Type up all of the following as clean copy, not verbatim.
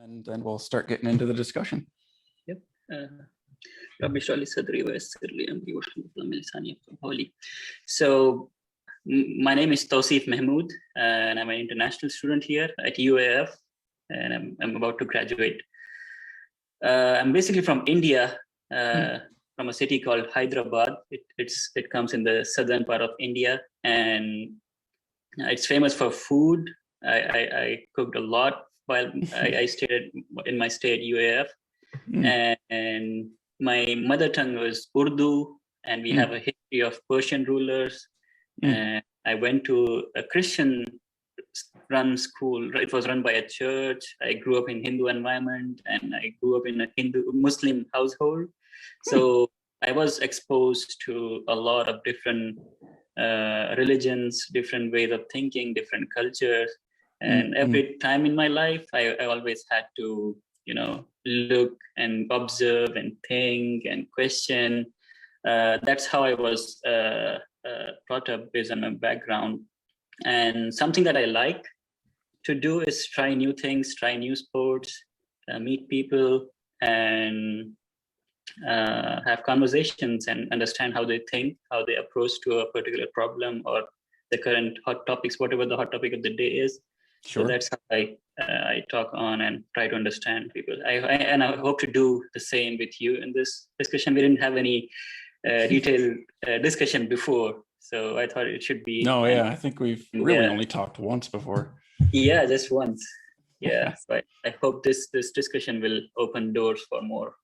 and then we'll start getting into the discussion. Yep. So my name is Tauseef Mahmood, and I'm an international student here at UAF, and I'm about to graduate. I'm basically from India, from a city called Hyderabad. It comes in the southern part of India, and it's famous for food. I cooked a lot while I stayed in my stay at UAF, and my mother tongue was Urdu, and we have a history of Persian rulers. And I went to a Christian-run school. It was run by a church. I grew up in Hindu environment, and I grew up in a Muslim household. So I was exposed to a lot of different religions, different ways of thinking, different cultures. And every time in my life, I always had to, look and observe and think and question. That's how I was brought up based on my background. And something that I like to do is try new things, try new sports, meet people, and have conversations and understand how they think, how they approach to a particular problem or the current hot topics, whatever the hot topic of the day is. Sure. So that's how I talk on and try to understand people. And I hope to do the same with you in this discussion. We didn't have any detailed discussion before, so I thought it should be. No, yeah, I think we've really only talked once before. Yeah, just once. Yeah, so I hope this discussion will open doors for more.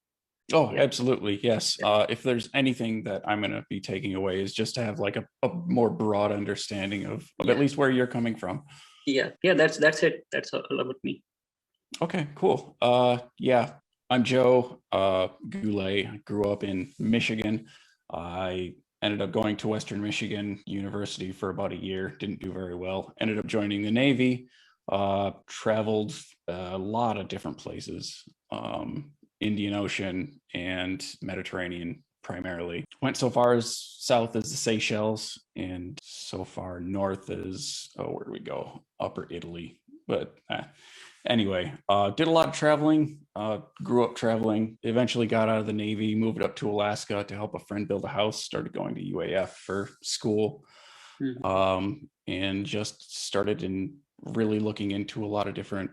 Oh, yeah. Absolutely. Yes. If there's anything that I'm going to be taking away is just to have like a more broad understanding of at least where you're coming from. Yeah. That's it. That's all about me. Okay, cool. I'm Joe Goulet. I grew up in Michigan. I ended up going to Western Michigan University for about a year. Didn't do very well. Ended up joining the Navy. Traveled a lot of different places. Indian Ocean and Mediterranean primarily. Went so far as south as the Seychelles and so far north as, where do we go? Upper Italy. But anyway, did a lot of traveling, grew up traveling, eventually got out of the Navy, moved up to Alaska to help a friend build a house, started going to UAF for school, and just started really looking into a lot of different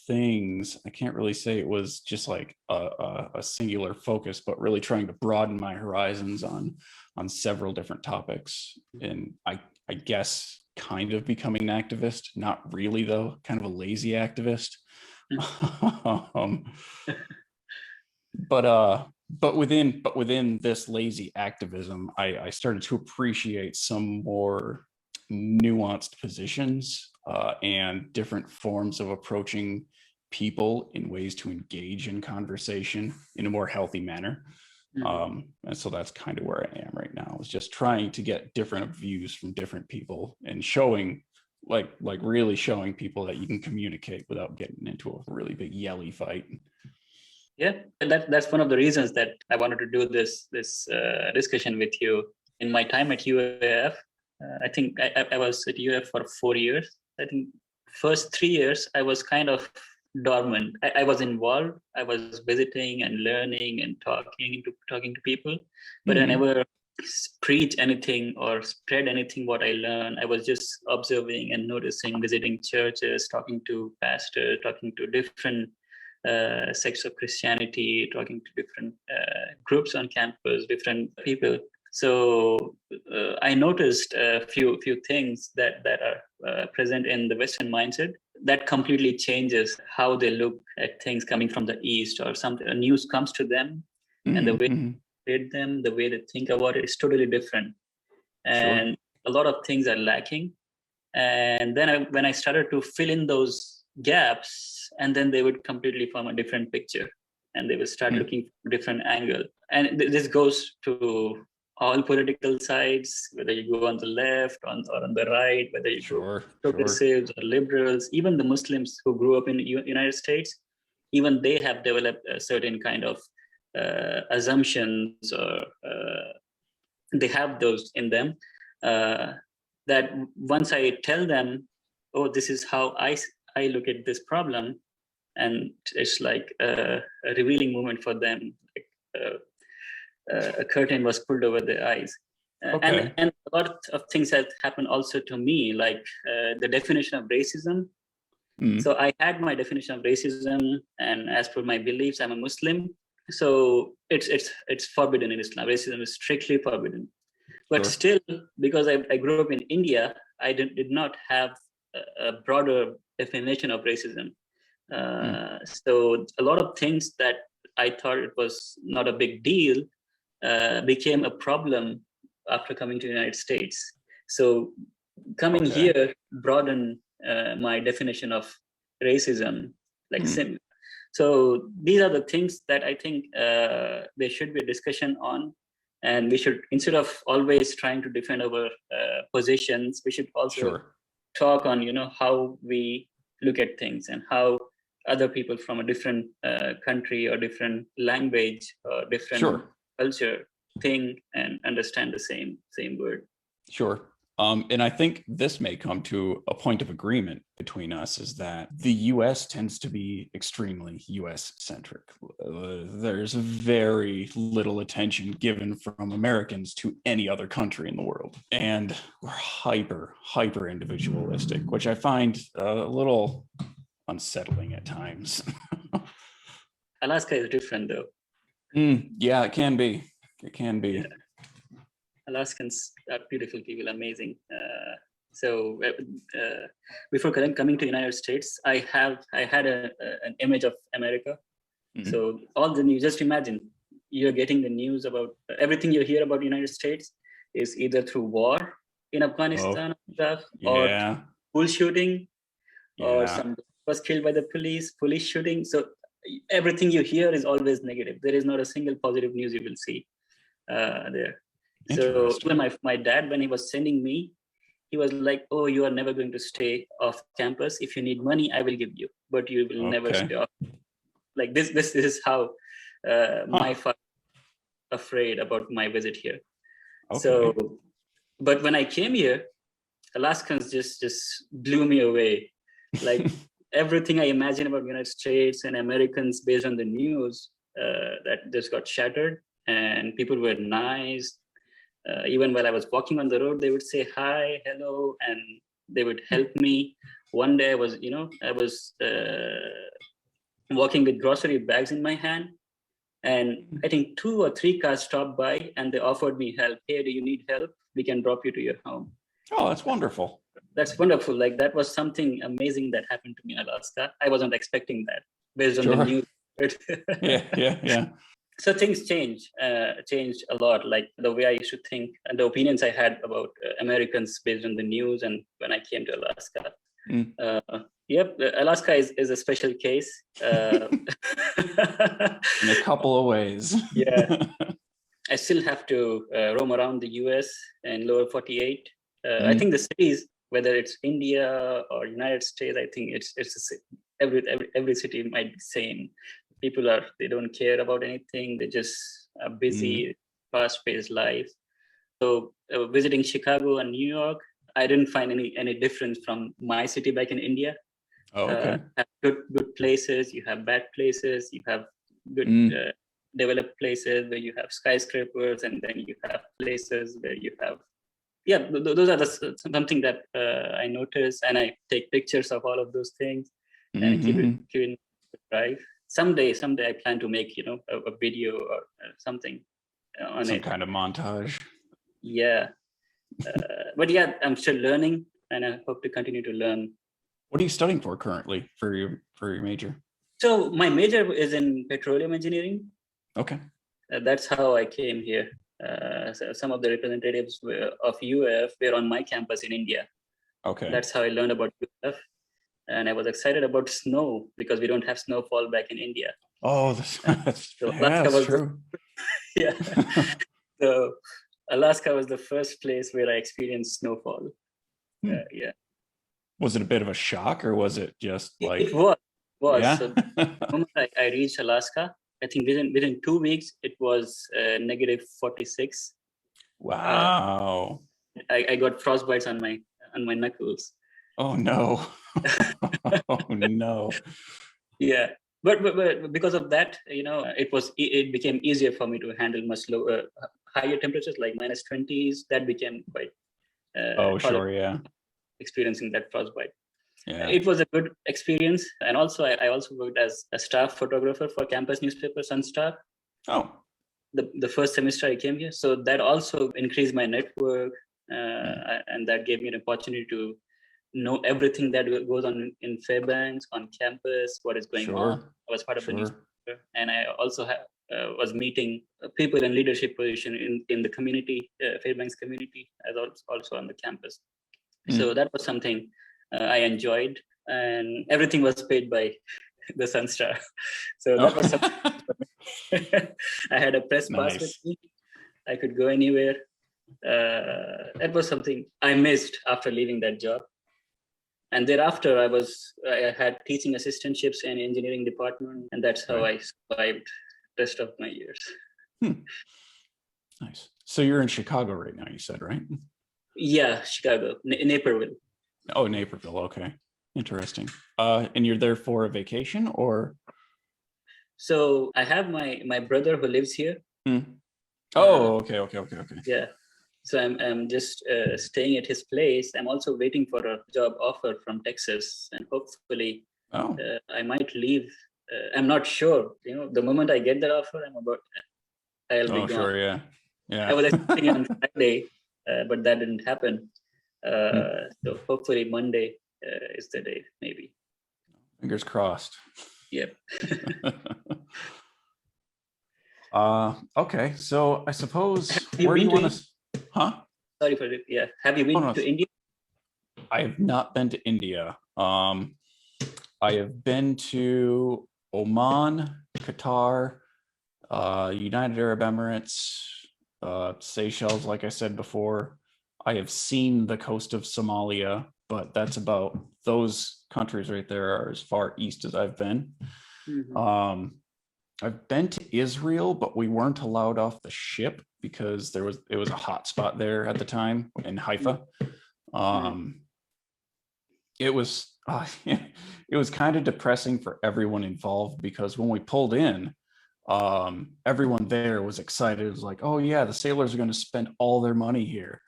things. I can't really say it was just like a singular focus, but really trying to broaden my horizons on several different topics. And I guess kind of becoming an activist, not really though, kind of a lazy activist. But within this lazy activism, I started to appreciate some more nuanced positions and different forms of approaching people in ways to engage in conversation in a more healthy manner. And so that's kind of where I am right now, is just trying to get different views from different people and showing like really showing people that you can communicate without getting into a really big yelly fight. Yeah, that's one of the reasons that I wanted to do this discussion with you. In my time at UAF, I think I was at UAF for 4 years. I think first 3 years I was kind of dormant. I was involved. I was visiting and learning and talking to people, but I never preach anything or spread anything what I learned. I was just observing and noticing, visiting churches, talking to pastors, talking to different sects of Christianity, talking to different groups on campus, different people. So I noticed a few things that are present in the Western mindset that completely changes how they look at things coming from the East, or something. News comes to them, and the way they read them, the way they think about it is totally different, and a lot of things are lacking. And then when I started to fill in those gaps, and then they would completely form a different picture, and they will start looking from a different angle. And this goes to all political sides, whether you go on the left or on the right, whether you go progressives or liberals, even the Muslims who grew up in the United States, even they have developed a certain kind of assumptions, or they have those in them, that once I tell them, oh, this is how I look at this problem, and it's like a revealing moment for them. Like, a curtain was pulled over their eyes. Okay. And a lot of things have happened also to me, like the definition of racism. So I had my definition of racism, and as per my beliefs, I'm a Muslim. So it's forbidden in Islam. Racism is strictly forbidden. But Sure. still, because I grew up in India, I did not have a broader definition of racism. So a lot of things that I thought it was not a big deal became a problem after coming to the United States. So coming here broadened my definition of racism. Like so these are the things that I think there should be a discussion on, and we should, instead of always trying to defend our positions, we should also talk on how we look at things and how other people from a different country or different language or different culture think and understand the same word. Sure. And I think this may come to a point of agreement between us, is that the US tends to be extremely US centric. There's very little attention given from Americans to any other country in the world. And we're hyper individualistic, which I find a little unsettling at times. Alaska is different though. Yeah, it can be. It can be. Yeah. Alaskans are beautiful people, amazing. Before coming to United States, I had an image of America. So all the news, just imagine you're getting the news about everything you hear about United States is either through war in Afghanistan or school shooting, or some was killed by the police shooting. So everything you hear is always negative. There is not a single positive news you will see there. So when my dad, when he was sending me, he was like, "Oh, you are never going to stay off campus. If you need money, I will give you, but you will never stay off." Like this is how my father was afraid about my visit here. So, but when I came here, Alaskans just blew me away. Like everything I imagined about United States and Americans based on the news that just got shattered. And people were nice. Even while I was walking on the road, they would say hi, hello, and they would help me. One day I was walking with grocery bags in my hand, and I think 2 or 3 cars stopped by and they offered me help. Hey, do you need help? We can drop you to your home. Oh, that's wonderful. That's wonderful. Like that was something amazing that happened to me in Alaska. I wasn't expecting that based on the news. Yeah. So things changed a lot, like the way I used to think and the opinions I had about Americans based on the news. And when I came to Alaska, Alaska is a special case. In a couple of ways. Yeah. I still have to roam around the US and lower 48. I think the cities, whether it's India or United States, I think it's every city might be the same. People they don't care about anything. They just are busy, fast-paced life. So visiting Chicago and New York, I didn't find any difference from my city back in India. Have good places, you have bad places, you have good developed places where you have skyscrapers, and then you have places where you have those are something that I notice, and I take pictures of all of those things and keep it in drive. Someday I plan to make a video or something on some kind of montage. But yeah, I'm still learning, and I hope to continue to learn. What are you studying for currently for your major? So my major is in petroleum engineering. Okay. That's how I came here. So some of the representatives of UF were on my campus in India. Okay. That's how I learned about UF. And I was excited about snow because we don't have snowfall back in India. Oh, that's true. So Alaska was the first place where I experienced snowfall. Was it a bit of a shock, or was it just like... It was. Yeah? So the moment I reached Alaska, I think within 2 weeks, it was negative 46. Wow. I got frostbites on my knuckles. Oh no. Oh no. Yeah. but because of that, it became easier for me to handle much lower, higher temperatures like -20s. That became quite Oh, tolerable, sure, yeah. experiencing that frostbite. Yeah. It was a good experience, and also I also worked as a staff photographer for campus newspaper Sunstar. Oh. The first semester I came here, so that also increased my network, and that gave me an opportunity to know everything that goes on in Fairbanks, on campus, what is going on. I was part of the newspaper, and I also was meeting people in leadership position in the community, Fairbanks community, as also on the campus. So that was something I enjoyed, and everything was paid by the Sunstar. So that was something. I had a press pass with me. I could go anywhere. That was something I missed after leaving that job. And thereafter, I had teaching assistantships in engineering department, and that's how I survived the rest of my years. Nice. So you're in Chicago right now, you said, right? Yeah, Chicago, Naperville. Oh, Naperville. Okay, interesting. And you're there for a vacation, or? So I have my brother who lives here. Oh, okay. Yeah. So I'm just staying at his place. I'm also waiting for a job offer from Texas, and hopefully I might leave. I'm not sure. The moment I get that offer, I'll be gone. Sure, yeah. I was expecting it on Friday, but that didn't happen. So hopefully Monday is the day, maybe. Fingers crossed. Yep. Okay, so I suppose where do you want to? Huh? Sorry for it. Yeah. Have you been to India? I have not been to India. I have been to Oman, Qatar, United Arab Emirates, Seychelles, like I said before. I have seen the coast of Somalia, but that's about, those countries right there are as far east as I've been. I've been to Israel, but we weren't allowed off the ship because it was a hot spot there at the time in Haifa. It was kind of depressing for everyone involved, because when we pulled in, everyone there was excited. It was like, oh yeah, the sailors are going to spend all their money here.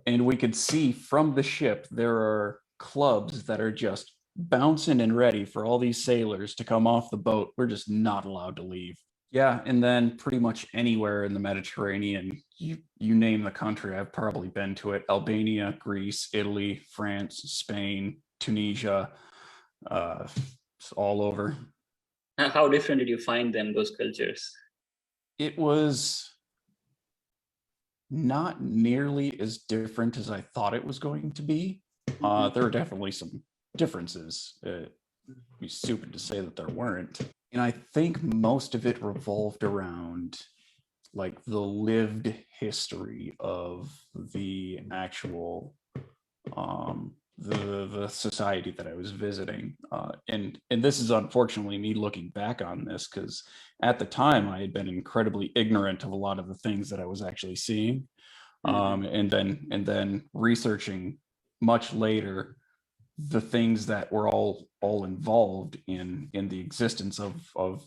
And we could see from the ship there are clubs that are just bouncing and ready for all these sailors to come off the boat. We're just not allowed to leave. Yeah, and then pretty much anywhere in the Mediterranean, you name the country, I've probably been to it. Albania, Greece, Italy, France, Spain, Tunisia, it's all over. How different did you find them, those cultures? It was not nearly as different as I thought it was going to be. There were definitely some differences. It'd be stupid to say that there weren't. And I think most of it revolved around like the lived history of the actual the society that I was visiting. And this is unfortunately me looking back on this, because at the time I had been incredibly ignorant of a lot of the things that I was actually seeing. And then researching much later the things that were all involved in the existence of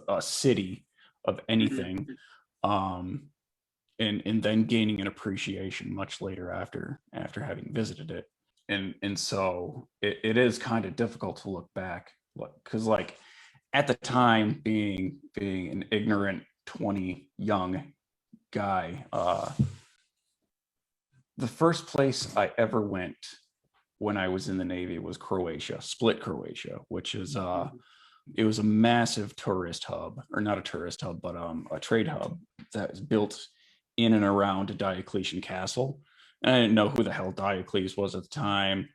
a city, of anything, and then gaining an appreciation much later after having visited it. And so it is kind of difficult to look back, because like at the time, being an ignorant 20 young guy, the first place I ever went when I was in the Navy was Croatia, Split, Croatia, which is it was a massive tourist hub, or not a tourist hub, but a trade hub that was built in and around Diocletian Castle. And I didn't know who the hell Diocles was at the time.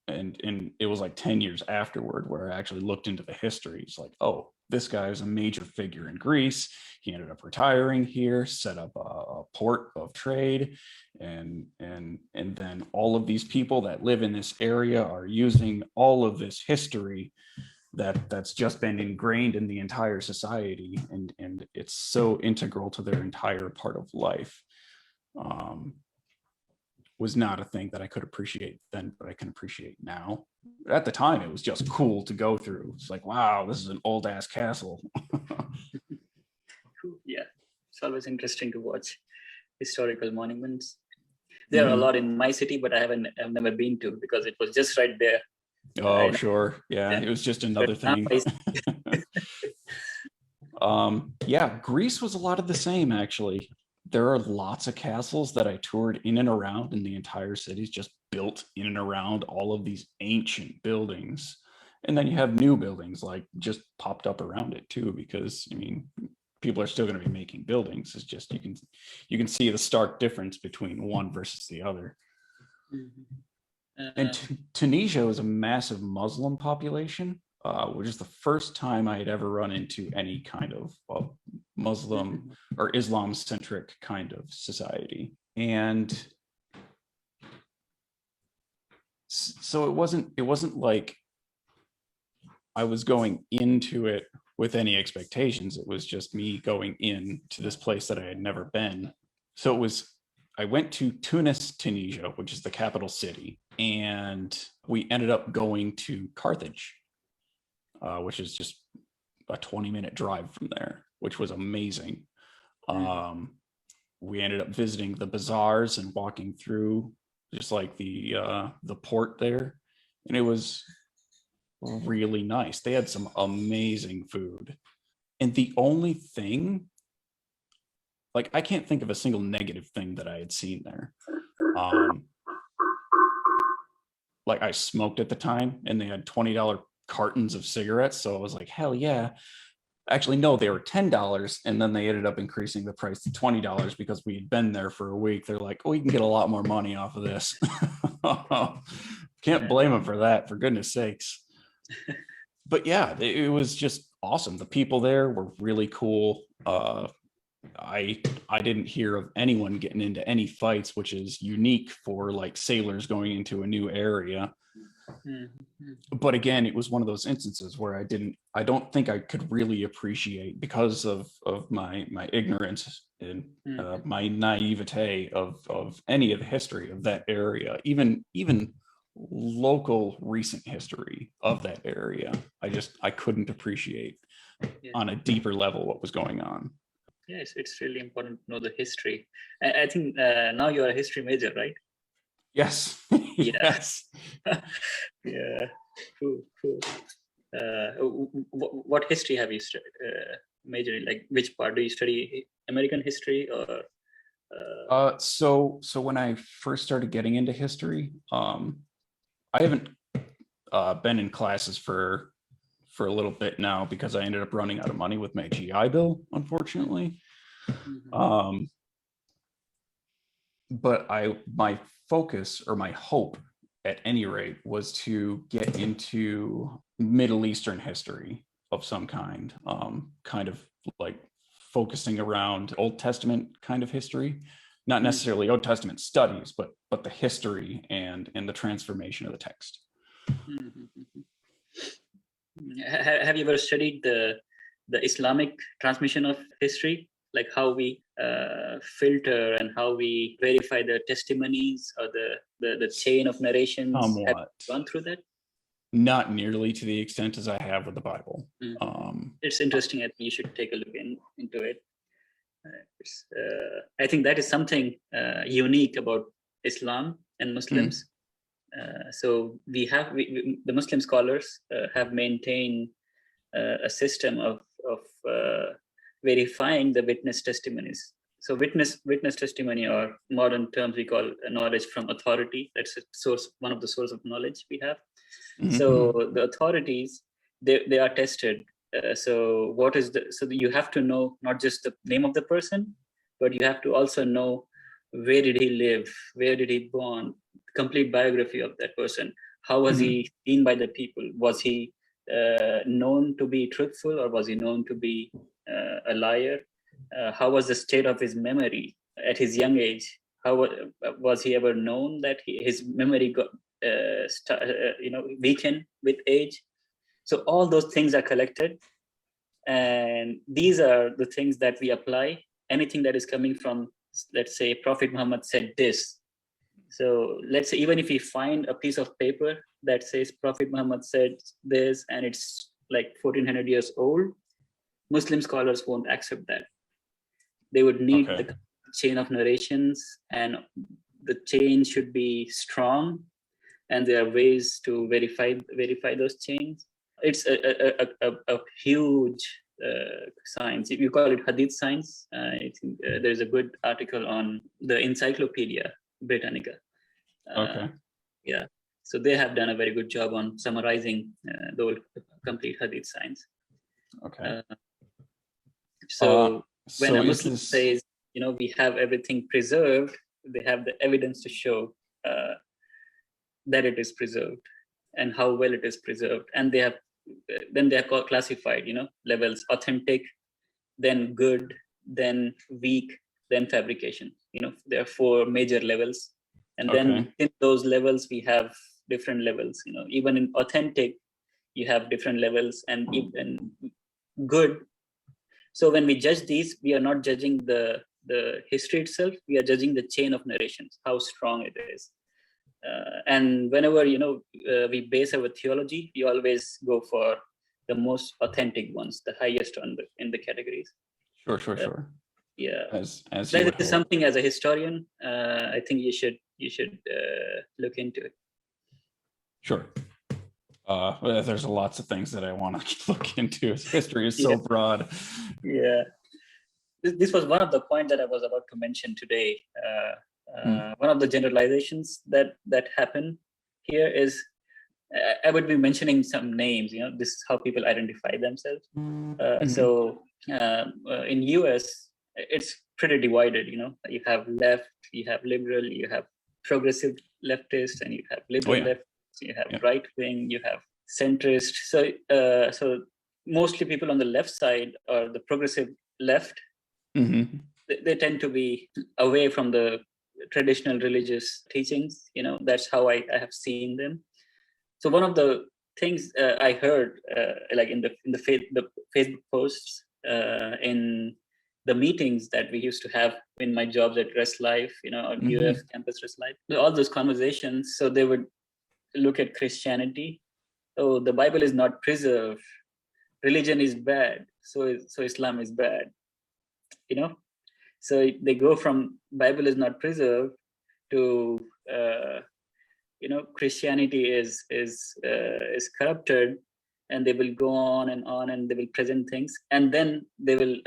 And it was like 10 years afterward where I actually looked into the history. It's like, oh, this guy was a major figure in Greece. He ended up retiring here, set up a port of trade, and then all of these people that live in this area are using all of this history that's just been ingrained in the entire society, and it's so integral to their entire part of life. Was not a thing that I could appreciate then, but I can appreciate now. at the time, it was just cool to go through. It's like, wow, this is an old ass castle. Yeah, it's always interesting to watch historical monuments. There are a lot in my city, but I've never been to because it was just right there. Oh, sure. Yeah, it was just another thing. Yeah, Greece was a lot of the same, actually. There are lots of castles that I toured in and around, and the entire city's just built in and around all of these ancient buildings. And then you have new buildings like just popped up around it too, because I mean, people are still going to be making buildings. It's just you can see the stark difference between one versus the other. And Tunisia is a massive Muslim population, which is the first time I had ever run into any kind of Muslim or Islam-centric kind of society. And so it wasn't like I was going into it with any expectations. It was just me going into this place that I had never been. So I went to Tunis, Tunisia, which is the capital city, and we ended up going to Carthage, which is just a 20-minute drive from there, which was amazing. We ended up visiting the bazaars and walking through just like the port there, and it was really nice. They had some amazing food, and the only thing, like, I can't think of a single negative thing that I had seen there. Like, I smoked at the time, and they had $20 cartons of cigarettes, so I was like, hell yeah. Actually, no, they were $10, and then they ended up increasing the price to $20 because we had been there for a week. They're like, oh, you can get a lot more money off of this. Can't blame them for that, for goodness sakes. But yeah, it was just awesome. The people there were really cool. I didn't hear of anyone getting into any fights, which is unique for like sailors going into a new area. But again, it was one of those instances where I don't think I could really appreciate, because of my ignorance and my naivete of any of the history of that area, even local recent history of that area. I couldn't appreciate on a deeper level what was going on. Yes, it's really important to know the history. I think now you're a history major, right? Yes. Yes. Yeah. Cool. What history have you majored in? Like, which part do you study? American history or? So when I first started getting into history, I haven't been in classes for a little bit now because I ended up running out of money with my GI Bill, unfortunately. But my focus, or my hope at any rate, was to get into Middle Eastern history of some kind, kind of like focusing around Old Testament kind of history, not necessarily Old Testament studies, but the history and the transformation of the text. Have you ever studied the Islamic transmission of history, like how we filter and how we verify the testimonies or the chain of narrations? Somewhat. Have you gone through that? Not nearly to the extent as I have with the Bible. It's interesting. I think you should take a look into it. I think that is something unique about Islam and Muslims. So the Muslim scholars have maintained a system of verifying the witness testimonies. So witness testimony, or modern terms we call knowledge from authority. That's one of the source of knowledge we have. So the authorities, they are tested. So you have to know not just the name of the person, but you have to also know where did he live, where did he born, complete biography of that person. How was he seen by the people? Was he known to be truthful, or was he known to be a liar? How was the state of his memory at his young age? How was he ever known that his memory got weakened with age? So all those things are collected, and these are the things that we apply. Anything that is coming from, let's say, Prophet Muhammad said this. So let's say even if we find a piece of paper that says Prophet Muhammad said this and it's like 1400 years old, Muslim scholars won't accept that. They would need Okay. the chain of narrations, and the chain should be strong, and there are ways to verify those chains. It's a huge science. If you call it Hadith science, I think there's a good article on the Encyclopedia Britannica. Okay. Yeah, so they have done a very good job on summarizing the whole complete Hadith science. Okay. So when so a Muslim says, we have everything preserved, they have the evidence to show that it is preserved and how well it is preserved. And they are classified, levels: authentic, then good, then weak, then fabrication. There are 4 major levels. And then in those levels, we have different levels. Even in authentic, you have different levels, and even good. So when we judge these, we are not judging the history itself. We are judging the chain of narrations, how strong it is. And whenever we base our theology, we always go for the most authentic ones, the highest in the categories. Sure. Yeah, as that is something as a historian, I think you should look into it. Sure. There's lots of things that I want to look into. History is so broad. Yeah, this was one of the points that I was about to mention today. One of the generalizations that happen here is, I would be mentioning some names. This is how people identify themselves. So in US, it's pretty divided. You have left, you have liberal, you have progressive leftist, and you have liberal left. You have right wing, you have centrist. So mostly people on the left side, or the progressive left, they tend to be away from the traditional religious teachings. That's how I have seen them. So one of the things I heard, like in the Facebook posts, in the meetings that we used to have in my jobs at Rest Life, or UF campus Rest Life, all those conversations. So they would look at Christianity. Oh, the Bible is not preserved. Religion is bad. So Islam is bad. So they go from Bible is not preserved to Christianity is corrupted, and they will go on, and they will present things, and then they will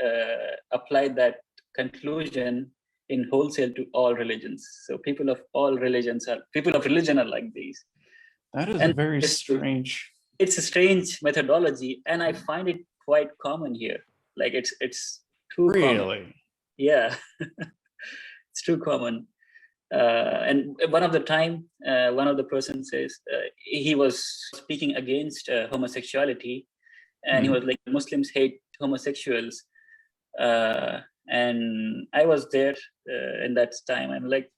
apply that conclusion in wholesale to all religions. So people of religion are like these. That is very strange. It's a strange methodology, and I find it quite common here. Like it's too common. Yeah, it's too common. And one of the person says, he was speaking against homosexuality, and he was like, Muslims hate homosexuals. And I was there in that time. I'm like,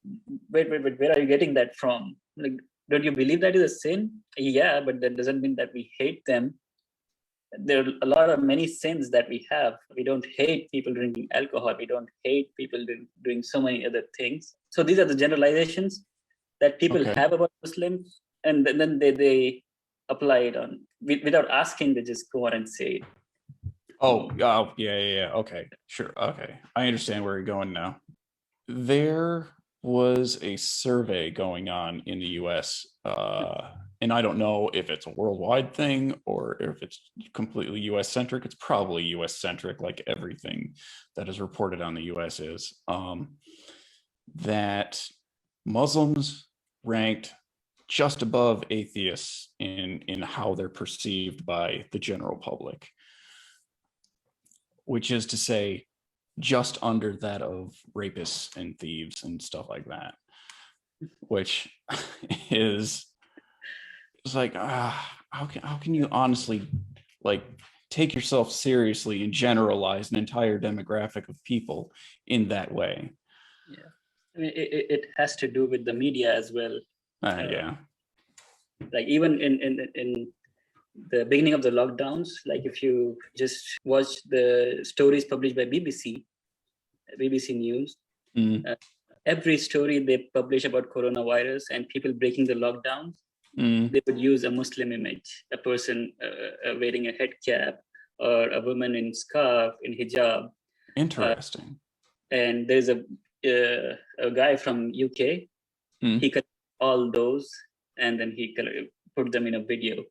wait, where are you getting that from? Like, don't you believe that is a sin? Yeah, but that doesn't mean that we hate them. There are many sins that we have. We don't hate people drinking alcohol. We don't hate people doing so many other things. So these are the generalizations that people have about Muslims, and then they apply it on without asking. They just go on and say it. Yeah. Okay, sure. Okay, I understand where you're going now. There was a survey going on in the US, and I don't know if it's a worldwide thing or if it's completely US centric. It's probably US centric, like everything that is reported on the US is, that Muslims ranked just above atheists in how they're perceived by the general public, which is to say just under that of rapists and thieves and stuff like that, which is like, how can you honestly like take yourself seriously and generalize an entire demographic of people in that way? Yeah, I mean, it has to do with the media as well. Yeah, like even in the beginning of the lockdowns, like if you just watch the stories published by BBC News, every story they publish about coronavirus and people breaking the lockdown, they would use a Muslim image, a person wearing a head cap, or a woman in scarf, in hijab. Interesting. And there's a guy from UK. He cut all those and then he put them in a video.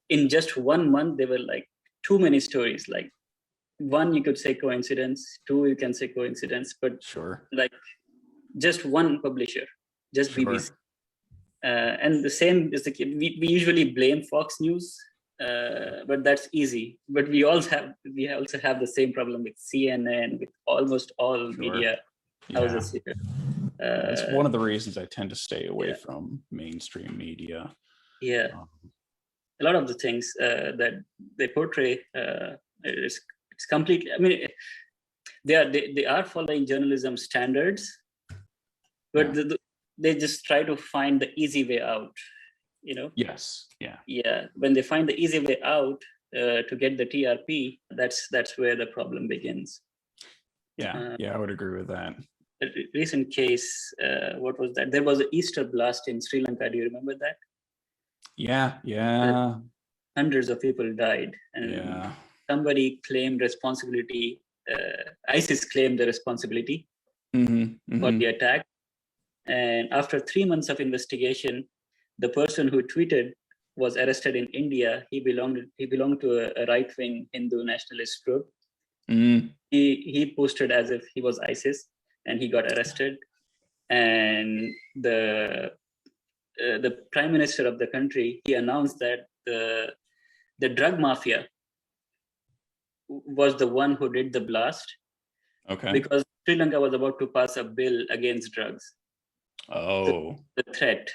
In just 1 month, there were like too many stories. Like, one, you could say coincidence. Two, you can say coincidence. But like just one publisher, just BBC. And the same is we usually blame Fox News, but that's easy. But we also have the same problem with CNN, with almost all media houses here. It's one of the reasons I tend to stay away from mainstream media. A lot of the things that they portray, it's completely. I mean, they are following journalism standards, but they just try to find the easy way out. You know. Yes. Yeah. When they find the easy way out to get the TRP, that's where the problem begins. I would agree with that. A recent case, what was that? There was an Easter blast in Sri Lanka. Do you remember that? Yeah. Hundreds of people died, and somebody claimed responsibility. ISIS claimed the responsibility for the attack. And after 3 months of investigation, the person who tweeted was arrested in India. He belonged to a right-wing Hindu nationalist group. He posted as if he was ISIS, and he got arrested. And the prime minister of the country, he announced that the drug mafia was the one who did the blast. Because Sri Lanka was about to pass a bill against drugs. The threat.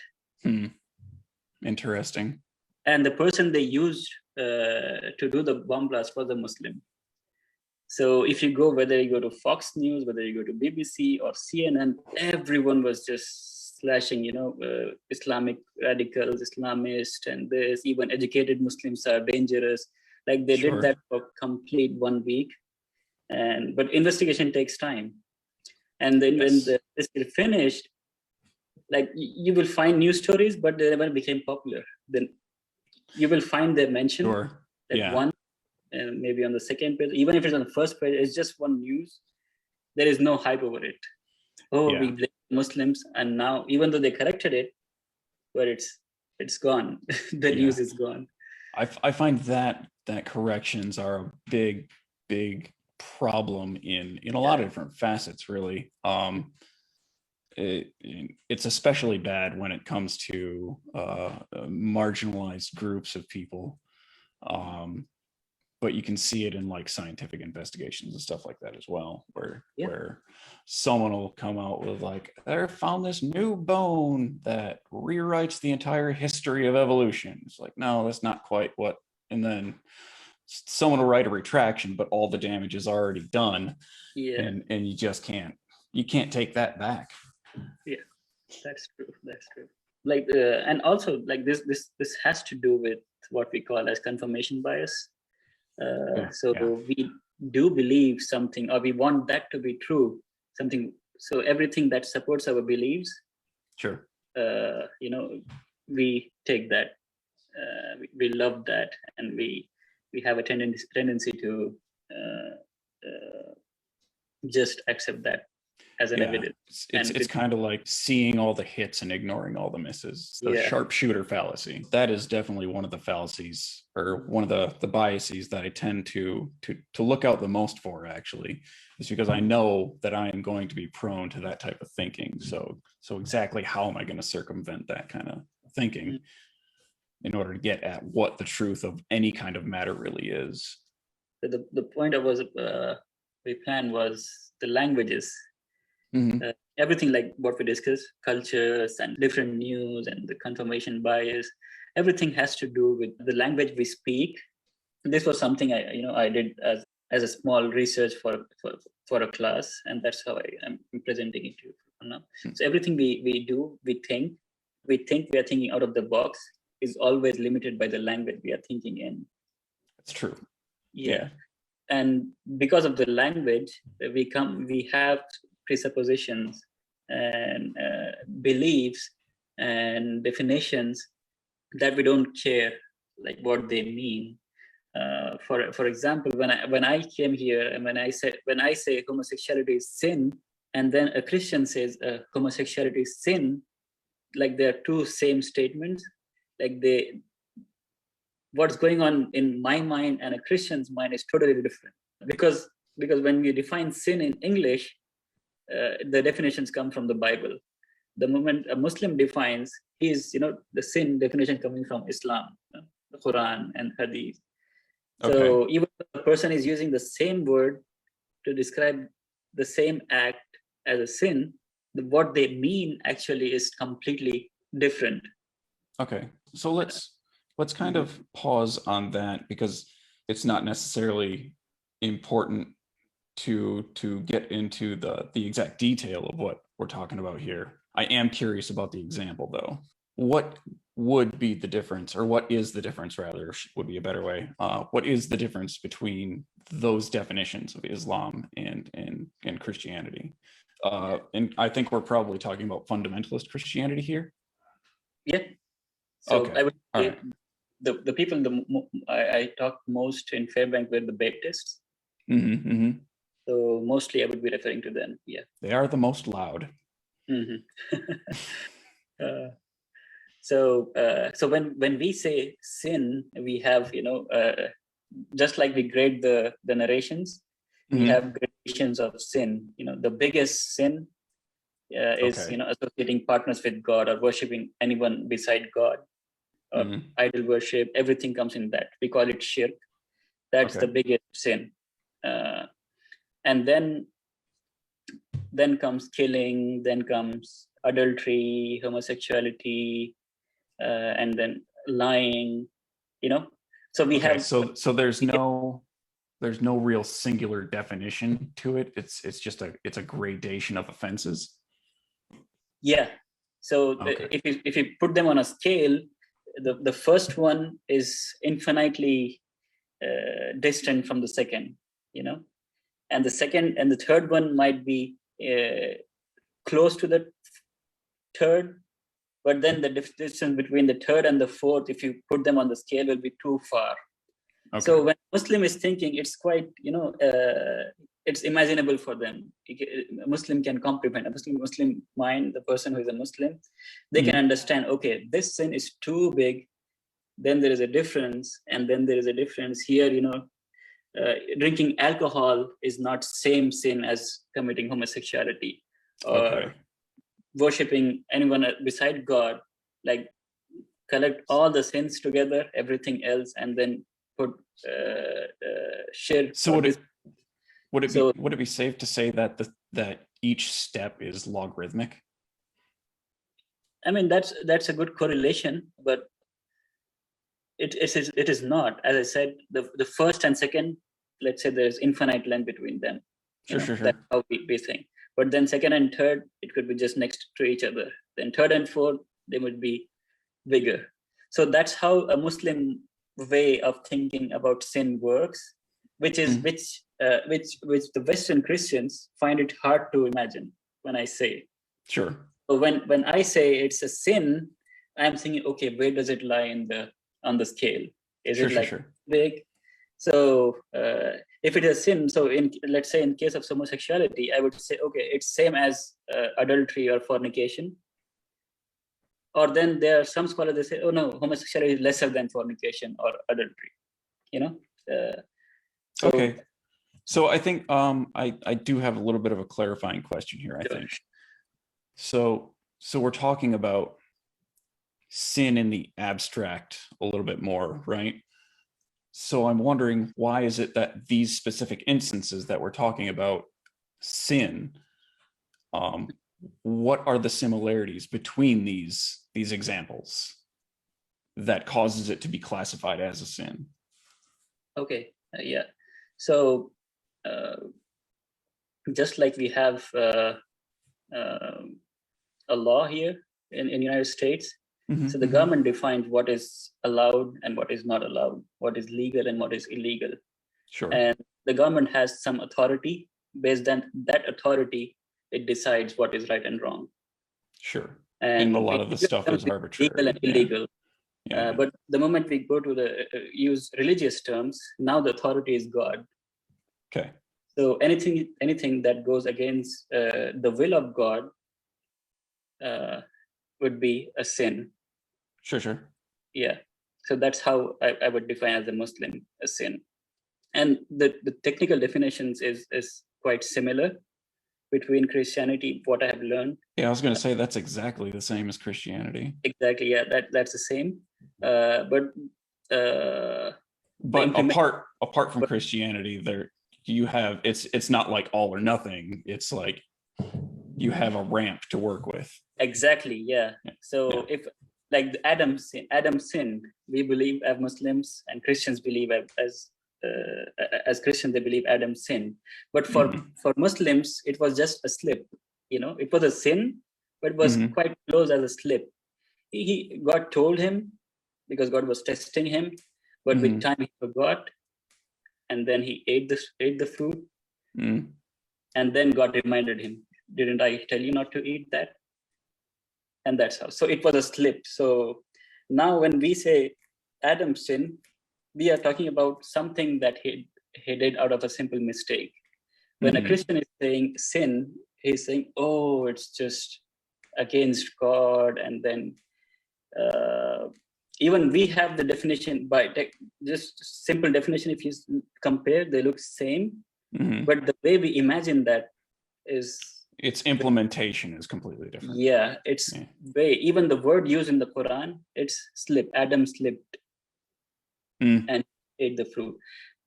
Interesting. And the person they used to do the bomb blast was a Muslim. So if you go, whether you go to Fox News, whether you go to BBC or CNN, everyone was just slashing, Islamic radicals, Islamists, and this, even educated Muslims are dangerous. Like they did that for complete 1 week. But investigation takes time. And then when this is finished, like you will find news stories, but they never became popular. Then you will find their mention one, and maybe on the second page, even if it's on the first page, it's just one news. There is no hype over it. We blame Muslims, and now even though they corrected it, but it's gone. The news is gone. I find that corrections are a big problem in a lot of different facets, really. It's especially bad when it comes to marginalized groups of people, but you can see it in like scientific investigations and stuff like that as well, where someone will come out with like, they found this new bone that rewrites the entire history of evolution. It's like, no, that's not quite what. And then someone will write a retraction, but all the damage is already done, and you just can't take that back. That's true. Like and also like this has to do with what we call as confirmation bias. We do believe something, or we want that to be true, something. So everything that supports our beliefs, we take that, we love that, and we have a tendency to just accept that as an evidence. It's kind of like seeing all the hits and ignoring all the misses. The sharpshooter fallacy. That is definitely one of the fallacies, or one of the biases that I tend to look out the most for, actually, is because I know that I am going to be prone to that type of thinking. So exactly how am I going to circumvent that kind of thinking in order to get at what the truth of any kind of matter really is? The point we planned was the languages. Everything like what we discussed, cultures and different news and the confirmation bias, everything has to do with the language we speak. This was something I did as a small research for a class, and that's how I'm presenting it to you now. So everything we do, we think we are thinking out of the box, is always limited by the language we are thinking in. That's true. And because of the language, we have presuppositions and beliefs and definitions that we don't care like what they mean. For example, when I came here and when I say homosexuality is sin, and then a Christian says homosexuality is sin, like they are two same statements. Like what's going on in my mind and a Christian's mind is totally different. Because when we define sin in English, the definitions come from the Bible. The moment a Muslim defines, the sin definition coming from Islam, the Quran and Hadith. So Okay. even if the person is using the same word to describe the same act as a sin, what they mean actually is completely different. Okay. So let's kind of pause on that, because it's not necessarily important to get into the exact detail of what we're talking about here. I am curious about the example though. What would be the difference, or what is the difference rather, would be a better way. What is the difference between those definitions of Islam and Christianity? And I think we're probably talking about fundamentalist Christianity here. Yeah. So Okay. I would say right. the people I talked most in Fairbank were the Baptists. Mm-hmm, mm-hmm. So mostly I would be referring to them. Yeah. They are the most loud. Mm-hmm. So when we say sin, we have just like we grade the narrations, we Mm-hmm. have gradations of sin. The biggest sin is Okay. Associating partners with God or worshiping anyone beside God, or Mm-hmm. idol worship. Everything comes in that. We call it shirk. That's Okay. the biggest sin. And then comes killing, then comes adultery, homosexuality, and then lying. So we Okay. have. So there's no real singular definition to it. It's just a gradation of offenses. Yeah. So Okay. if you put them on a scale, the first one is infinitely distant from the second, and the second and the third one might be close to the third, but then the distance between the third and the fourth, if you put them on the scale, will be too far. Okay. So when Muslim is thinking, it's quite, it's imaginable for them. A Muslim can comprehend, a Muslim mind, the person who is a Muslim, they can understand, okay, this sin is too big, then there is a difference, and then there is a difference here, drinking alcohol is not same sin as committing homosexuality, or Okay. worshipping anyone beside God, like collect all the sins together, everything else, and then put shirk. So would it be safe to say that that each step is logarithmic? I mean, that's a good correlation, but it is not. As I said, the first and second, let's say there's infinite length between them. Sure. That's how we think. But then second and third, it could be just next to each other. Then third and fourth, they would be bigger. So that's how a Muslim way of thinking about sin works, which the Western Christians find it hard to imagine when I say. Sure. So when I say it's a sin, I'm thinking, okay, where does it lie on the scale? Is it like big? So if it is sin, so let's say in case of homosexuality, I would say, okay, it's same as adultery or fornication. Or then there are some scholars, they say, oh no, homosexuality is lesser than fornication or adultery. Okay. So I think I do have a little bit of a clarifying question here, I think. So we're talking about sin in the abstract a little bit more, right? So I'm wondering, why is it that these specific instances that we're talking about sin, what are the similarities between these examples that causes it to be classified as a sin? Okay, yeah. So just like we have a law here in United States, so the government defines what is allowed and what is not allowed, what is legal and what is illegal. Sure. And the government has some authority. Based on that authority, it decides what is right and wrong. Sure. And a lot of the stuff is legal arbitrary. and illegal. Yeah. But the moment we go to the use religious terms, now the authority is God. Okay. So anything that goes against the will of God would be a sin. Sure. Yeah. So that's how I would define as a Muslim a sin. And the technical definitions is quite similar between Christianity, what I have learned. Yeah, I was going to say that's exactly the same as Christianity. Exactly. Yeah, that's the same. But apart from Christianity, there you have it's not like all or nothing. It's like you have a ramp to work with. Exactly. Yeah. So if like Adam's sin, we believe as Muslims, and Christians believe as Christians they believe Adam sinned. But for Muslims, it was just a slip. It was a sin, but it was quite close as a slip. God told him, because God was testing him, but with time he forgot, and then he ate the fruit, and then God reminded him, "Didn't I tell you not to eat that?" And that's how. So it was a slip. So now when we say Adam's sin, we are talking about something that he did out of a simple mistake. When a Christian is saying sin, he's saying, "Oh, it's just against God," and then even we have the definition by just simple definition. If you compare, they look same, but the way we imagine that is its implementation is completely different. Yeah, it's way, even the word used in the Quran, it's slip. Adam slipped and ate the fruit.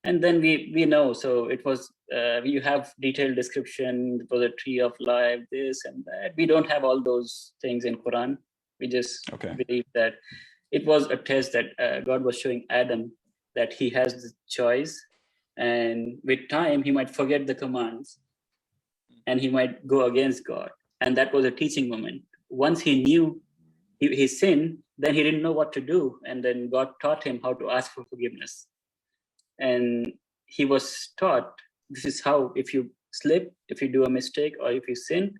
And then we know, so it was, you have detailed description, it was a tree of life, this and that. We don't have all those things in Quran. We just believe that it was a test that God was showing Adam that he has the choice, and with time he might forget the commands and he might go against God. And that was a teaching moment. Once he knew he sinned, then he didn't know what to do. And then God taught him how to ask for forgiveness. And he was taught, this is how, if you slip, if you do a mistake, or if you sin,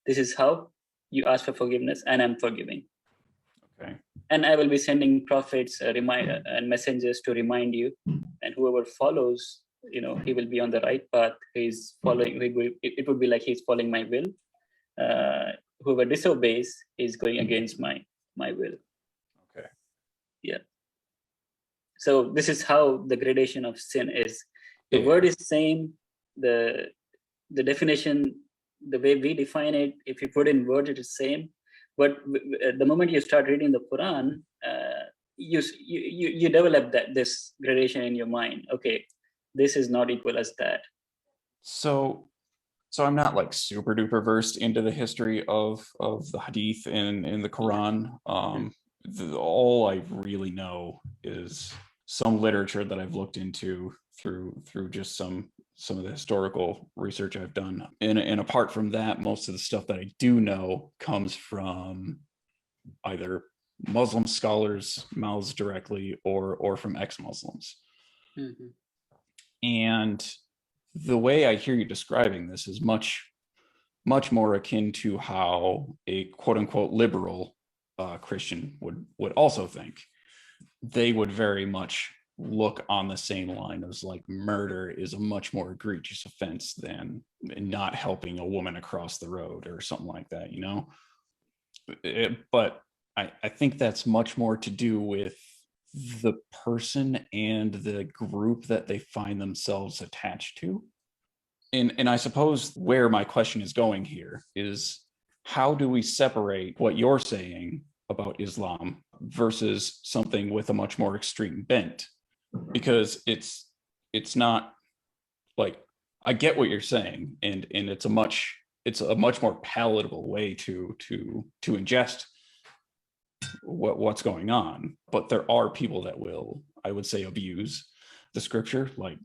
this is how you ask for forgiveness, and I'm forgiving. Okay. And I will be sending prophets and messengers to remind you, and whoever follows, he will be on the right path. He's following, it would be like he's following my will. Whoever disobeys is going against my will. Okay. Yeah. So this is how the gradation of sin is. The word is same, the definition, the way we define it, if you put in words, it is same. But the moment you start reading the Quran, you develop this gradation in your mind. Okay, this is not equal as that. So I'm not like super duper versed into the history of the Hadith in the Quran. All I really know is some literature that I've looked into through just some of the historical research I've done. And apart from that, most of the stuff that I do know comes from either Muslim scholars' mouths directly or from ex-Muslims. And the way I hear you describing this is much more akin to how a quote unquote liberal Christian would also think. They would very much look on the same line as like murder is a much more egregious offense than not helping a woman across the road or something like that, but I think that's much more to do with the person and the group that they find themselves attached to. And I suppose where my question is going here is, how do we separate what you're saying about Islam versus something with a much more extreme bent? Because it's not like, I get what you're saying, and it's a much more palatable way to ingest what's going on. But there are people that will, I would say, abuse the scripture, like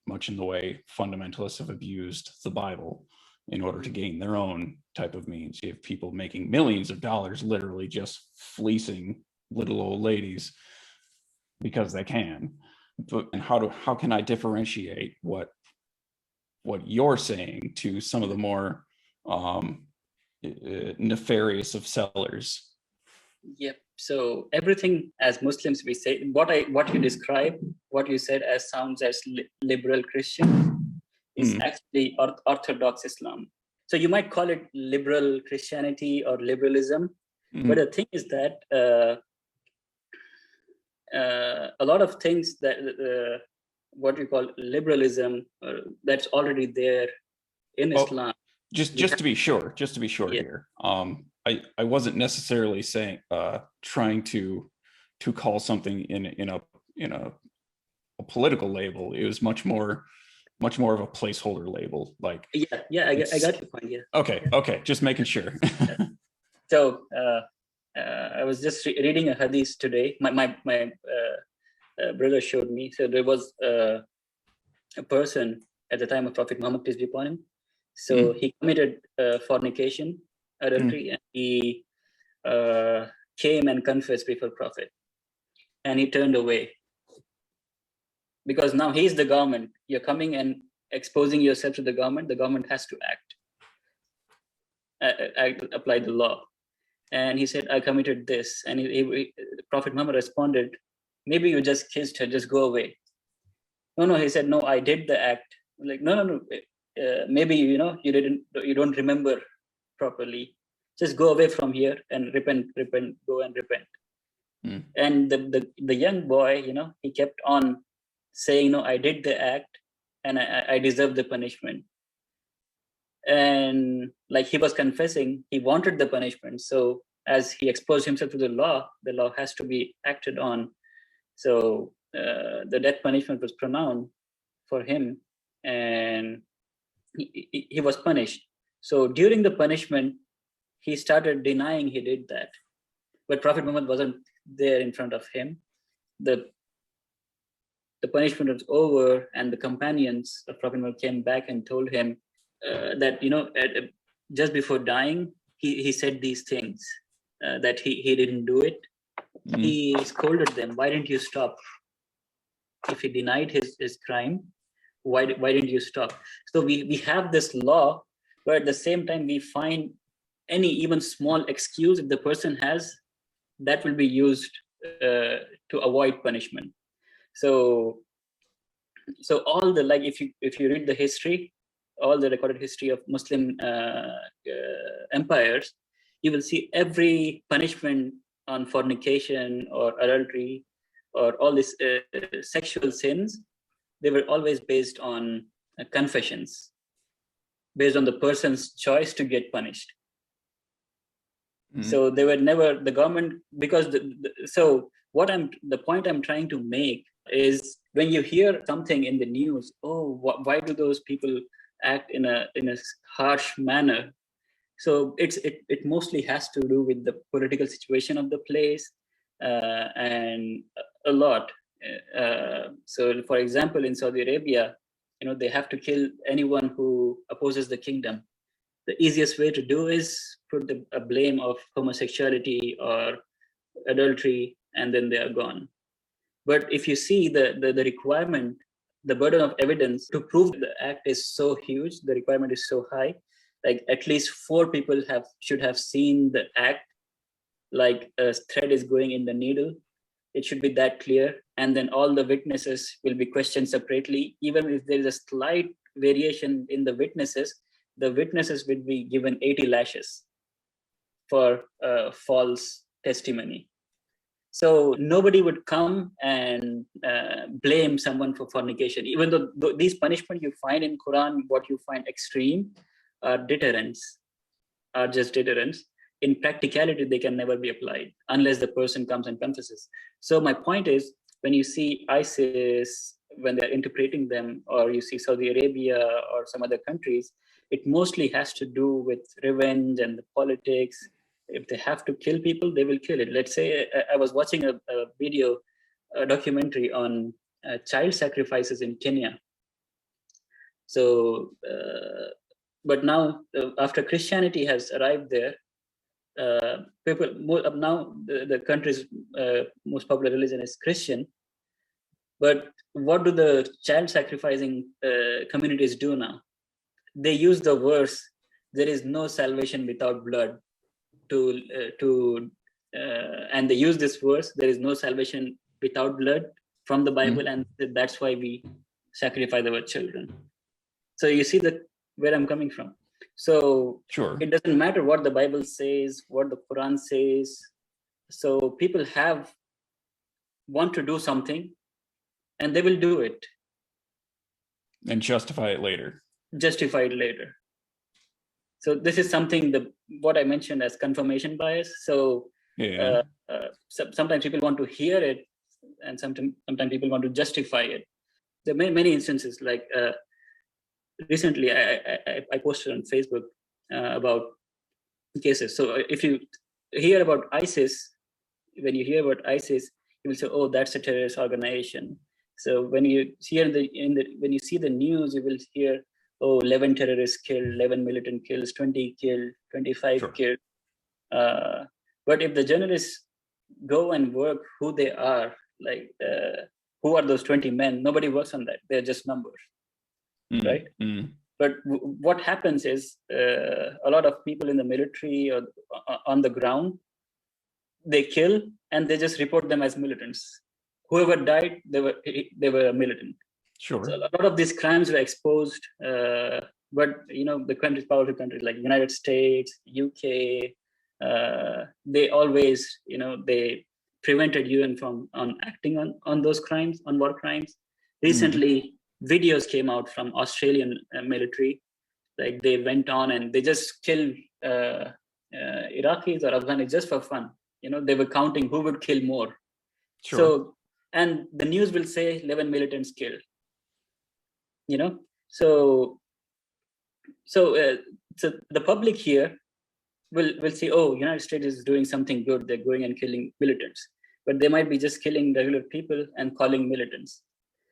much in the way fundamentalists have abused the Bible in order to gain their own type of means. You have people making millions of dollars literally just fleecing little old ladies because they can. But how can I differentiate what you're saying to some of the more um, nefarious of sellers. Yep. So everything as Muslims we say what you describe, what you said as sounds as liberal Christian is actually Orthodox Islam. So you might call it liberal Christianity or liberalism, but the thing is that a lot of things that what we call liberalism that's already there in Islam. Just to be sure Yeah. here, I wasn't necessarily saying trying to call something in a political label. It was much more of a placeholder label. Like I got your point. Yeah. Okay, just making sure. So I was just reading a hadith today. My brother showed me. So there was a person at the time of Prophet Muhammad, peace be upon him. So he committed fornication, adultery, and he came and confessed before Prophet, and he turned away because now he's the government. You're coming and exposing yourself to the government. The government has to apply the law. And he said, I committed this. And Prophet Muhammad responded, maybe you just kissed her, just go away. No, he said, no, I did the act. Like, no. Maybe, you don't remember properly. Just go away from here and repent, go and repent. And the young boy, he kept on saying, no, I did the act and I deserve the punishment. And like he was confessing, he wanted the punishment. So as he exposed himself to the law has to be acted on. So the death punishment was pronounced for him, and he was punished. So during the punishment, he started denying he did that. But Prophet Muhammad wasn't there in front of him. The punishment was over, and the companions of Prophet Muhammad came back and told him that just before dying, he said these things, that he didn't do it. He scolded them. Why didn't you stop? If he denied his crime, why didn't you stop? So we have this law, but at the same time we find any even small excuse if the person has, that will be used to avoid punishment. So all the, like, if you read the history, all the recorded history of Muslim empires, you will see every punishment on fornication or adultery or all these sexual sins, they were always based on confessions, based on the person's choice to get punished. So they were never the government, because the point I'm trying to make is, when you hear something in the news, why do those people act in a harsh manner? So it mostly has to do with the political situation of the place, and a lot. So for example, in Saudi Arabia, they have to kill anyone who opposes the kingdom. The easiest way to do is put a blame of homosexuality or adultery, and then they are gone. But if you see the requirement, the burden of evidence to prove the act is so huge, the requirement is so high, like at least 4 people should have seen the act, like a thread is going in the needle. It should be that clear. And then all the witnesses will be questioned separately. Even if there is a slight variation in the witnesses will be given 80 lashes for false testimony. So nobody would come and blame someone for fornication, even though these punishments you find in Quran, what you find extreme, are deterrents, are just deterrents. In practicality, they can never be applied unless the person comes and confesses. So my point is, when you see ISIS, when they're interpreting them, or you see Saudi Arabia or some other countries, it mostly has to do with revenge and the politics. If they have to kill people, they will kill it. Let's say I was watching a documentary on child sacrifices in Kenya. So, but now after Christianity has arrived there, people now the country's most popular religion is Christian. But what do the child sacrificing communities do now? They use the verse there is no salvation without blood. And they use this verse, there is no salvation without blood, from the Bible, and that's why we sacrifice our children. So you see that where I'm coming from. So Sure. It doesn't matter what the Bible says, what the Quran says. So people want to do something, and they will do it and justify it later. So this is something what I mentioned as confirmation bias. So sometimes people want to hear it, and sometimes people want to justify it. There are many instances. Like recently, I posted on Facebook about cases. So if you hear about ISIS, when you hear about ISIS, you will say, "Oh, that's a terrorist organization." So when you hear when you see the news, you will hear, "Oh, 11 terrorists killed, 11 militant kills, 20 killed, 25 killed." But if the journalists go and work who they are, like who are those 20 men, nobody works on that. They're just numbers, right? But what happens is a lot of people in the military or on the ground, they kill and they just report them as militants. Whoever died, they were a militant. Sure. So a lot of these crimes were exposed, but the countries, powerful countries like United States, UK, they always, they prevented UN from acting on those crimes, on war crimes. Recently, videos came out from Australian military, like they went on and they just killed Iraqis or Afghans just for fun. They were counting who would kill more. Sure. So, and the news will say 11 militants killed. So the public here will say, "Oh, United States is doing something good. They're going and killing militants," but they might be just killing regular people and calling militants.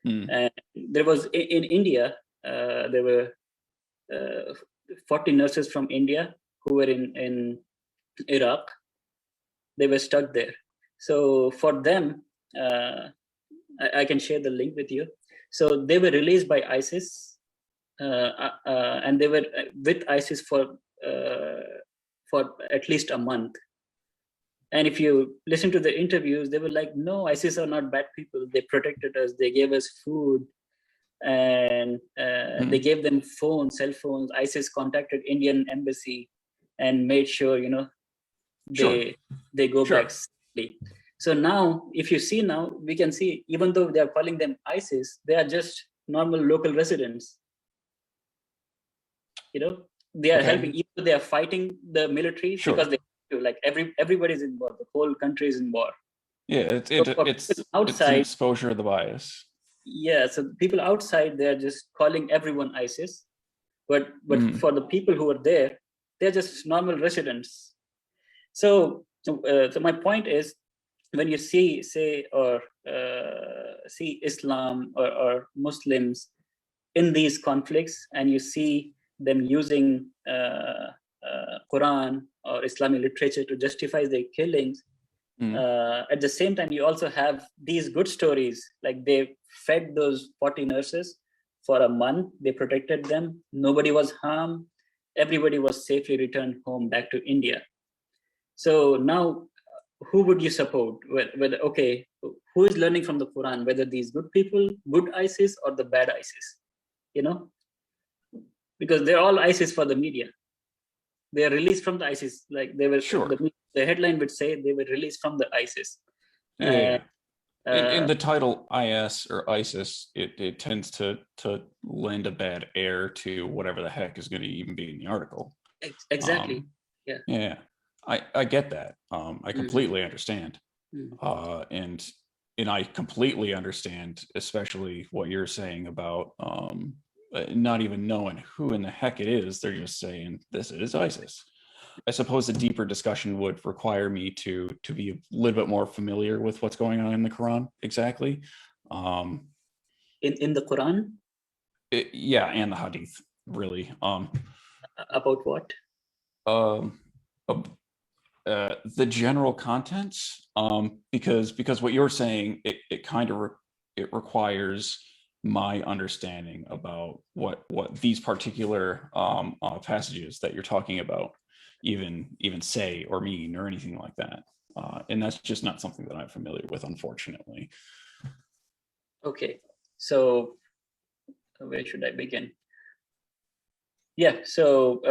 And there was in India, there were 40 nurses from India who were in Iraq. They were stuck there. So for them, I can share the link with you. So they were released by ISIS, and they were with ISIS for at least a month. And if you listen to the interviews, they were like, "No, ISIS are not bad people. They protected us. They gave us food, and they gave them cell phones. ISIS contacted Indian embassy and made sure, they go back safely." So now, if you see now, we can see, even though they are calling them ISIS, they are just normal local residents. They are helping, even though they are fighting the military, because they like everybody's in war. The whole country is in war. Yeah, it's outside, it's exposure of the bias. Yeah, so people outside, they are just calling everyone ISIS, but for the people who are there, they're just normal residents. So my point is, when you see Islam or Muslims in these conflicts, and you see them using Quran or Islamic literature to justify their killings, at the same time, you also have these good stories, like they fed those 40 nurses for a month, they protected them, nobody was harmed, everybody was safely returned home back to India. So now, who would you support? Whether who is learning from the Quran, whether these good people, good ISIS, or the bad ISIS? Because they're all ISIS for the media. They are released from the ISIS, like they were. The headline would say they were released from the ISIS. In the title IS or ISIS, it tends to lend a bad air to whatever the heck is going to even be in the article. Exactly. Yeah. I get that. I completely understand. And I completely understand, especially what you're saying about not even knowing who in the heck it is. They're just saying this is ISIS. I suppose a deeper discussion would require me to be a little bit more familiar with what's going on in the Quran exactly. In the Quran? And the Hadith, really. About what? The general contents, because what you're saying, it kind of it requires my understanding about what these particular passages that you're talking about even say or mean or anything like that. And that's just not something that I'm familiar with, unfortunately. Okay, so where should I begin? Yeah, so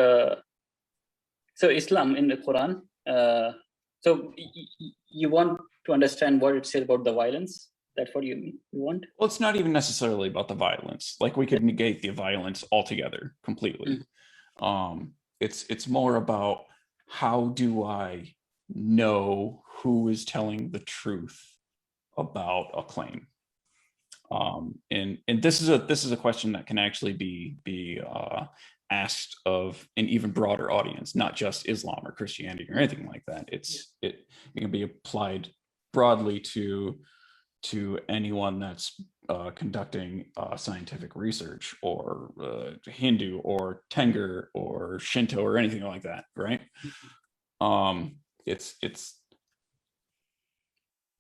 Islam in the Quran. So you want to understand what it says about the violence? That's what you want? Well, it's not even necessarily about the violence. Like, we could negate the violence altogether, completely. It's more about, how do I know who is telling the truth about a claim? And this is a question that can actually be asked of an even broader audience, not just Islam or Christianity or anything like that. It can be applied broadly to anyone that's conducting scientific research, or Hindu or Tengur or Shinto or anything like that, right? It's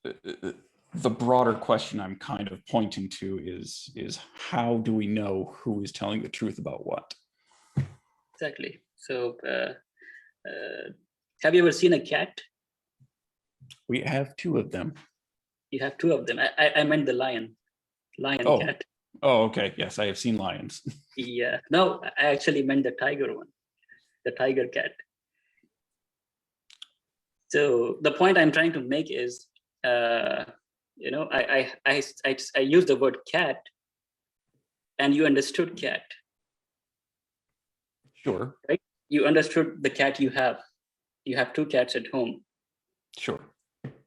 the broader question I'm kind of pointing to is how do we know who is telling the truth about what? Exactly. So have you ever seen a cat? We have two of them. You have two of them. I meant the lion cat. Oh, okay. Yes, I have seen lions. Yeah. No, I actually meant the tiger one, the tiger cat. So the point I'm trying to make is, you know, I used the word cat, and you understood cat. Sure. Right? You understood the cat you have. You have two cats at home. Sure.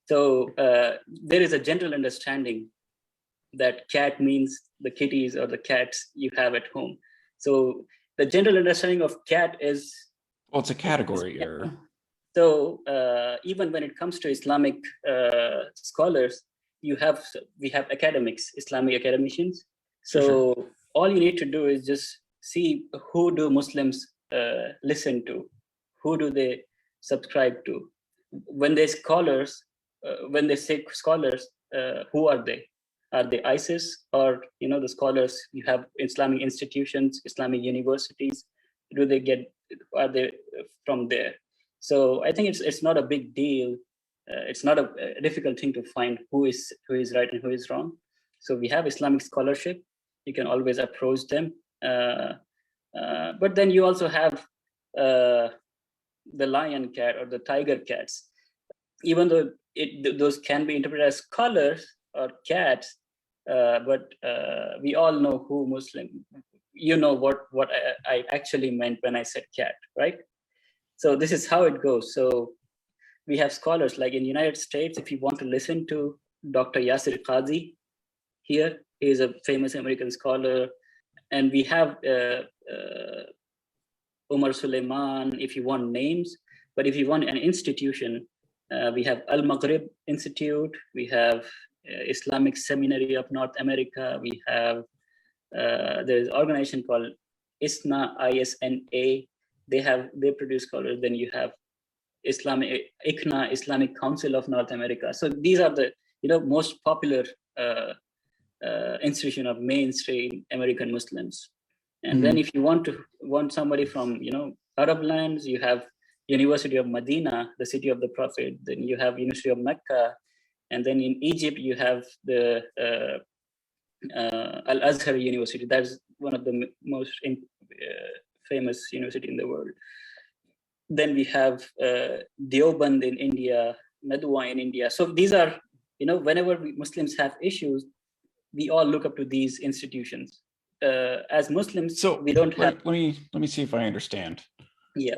So there is a general understanding that cat means the kitties or the cats you have at home. So the general understanding of cat is, well, it's a category error. So even when it comes to Islamic scholars, we have academics, Islamic academicians. So Sure. all you need to do is just see, who do Muslims listen to, who do they subscribe to. When they scholars, when they say scholars, who are they? Are they ISIS, or the scholars you have Islamic institutions, Islamic universities? Are they from there? So I think it's not a big deal. It's not a difficult thing to find who is right and who is wrong. So we have Islamic scholarship. You can always approach them. But then you also have the lion cat or the tiger cats. Even though those can be interpreted as colors or cats, but we all know who Muslim. You know what I actually meant when I said cat, right? So this is how it goes. So we have scholars like in the United States. If you want to listen to Dr. Yasir Qazi, here he is a famous American scholar, and we have Umar Suleiman. If you want names, but if you want an institution, we have Al Maghrib Institute. We have Islamic Seminary of North America. We have there is an organization called ISNA, ISNA. They produce scholars. Then you have ICNA, Islamic Council of North America. So these are the most popular institution of mainstream American Muslims. And then if you want somebody from Arab lands, you have University of Medina, the city of the Prophet. Then you have University of Mecca, and then in Egypt you have the Al Azhar University. That's one of the most famous university in the world. Then we have Deoband in India, Nadwa in India. So these are, whenever Muslims have issues, we all look up to these institutions. As Muslims, so we don't have. Let me see if I understand. Yeah.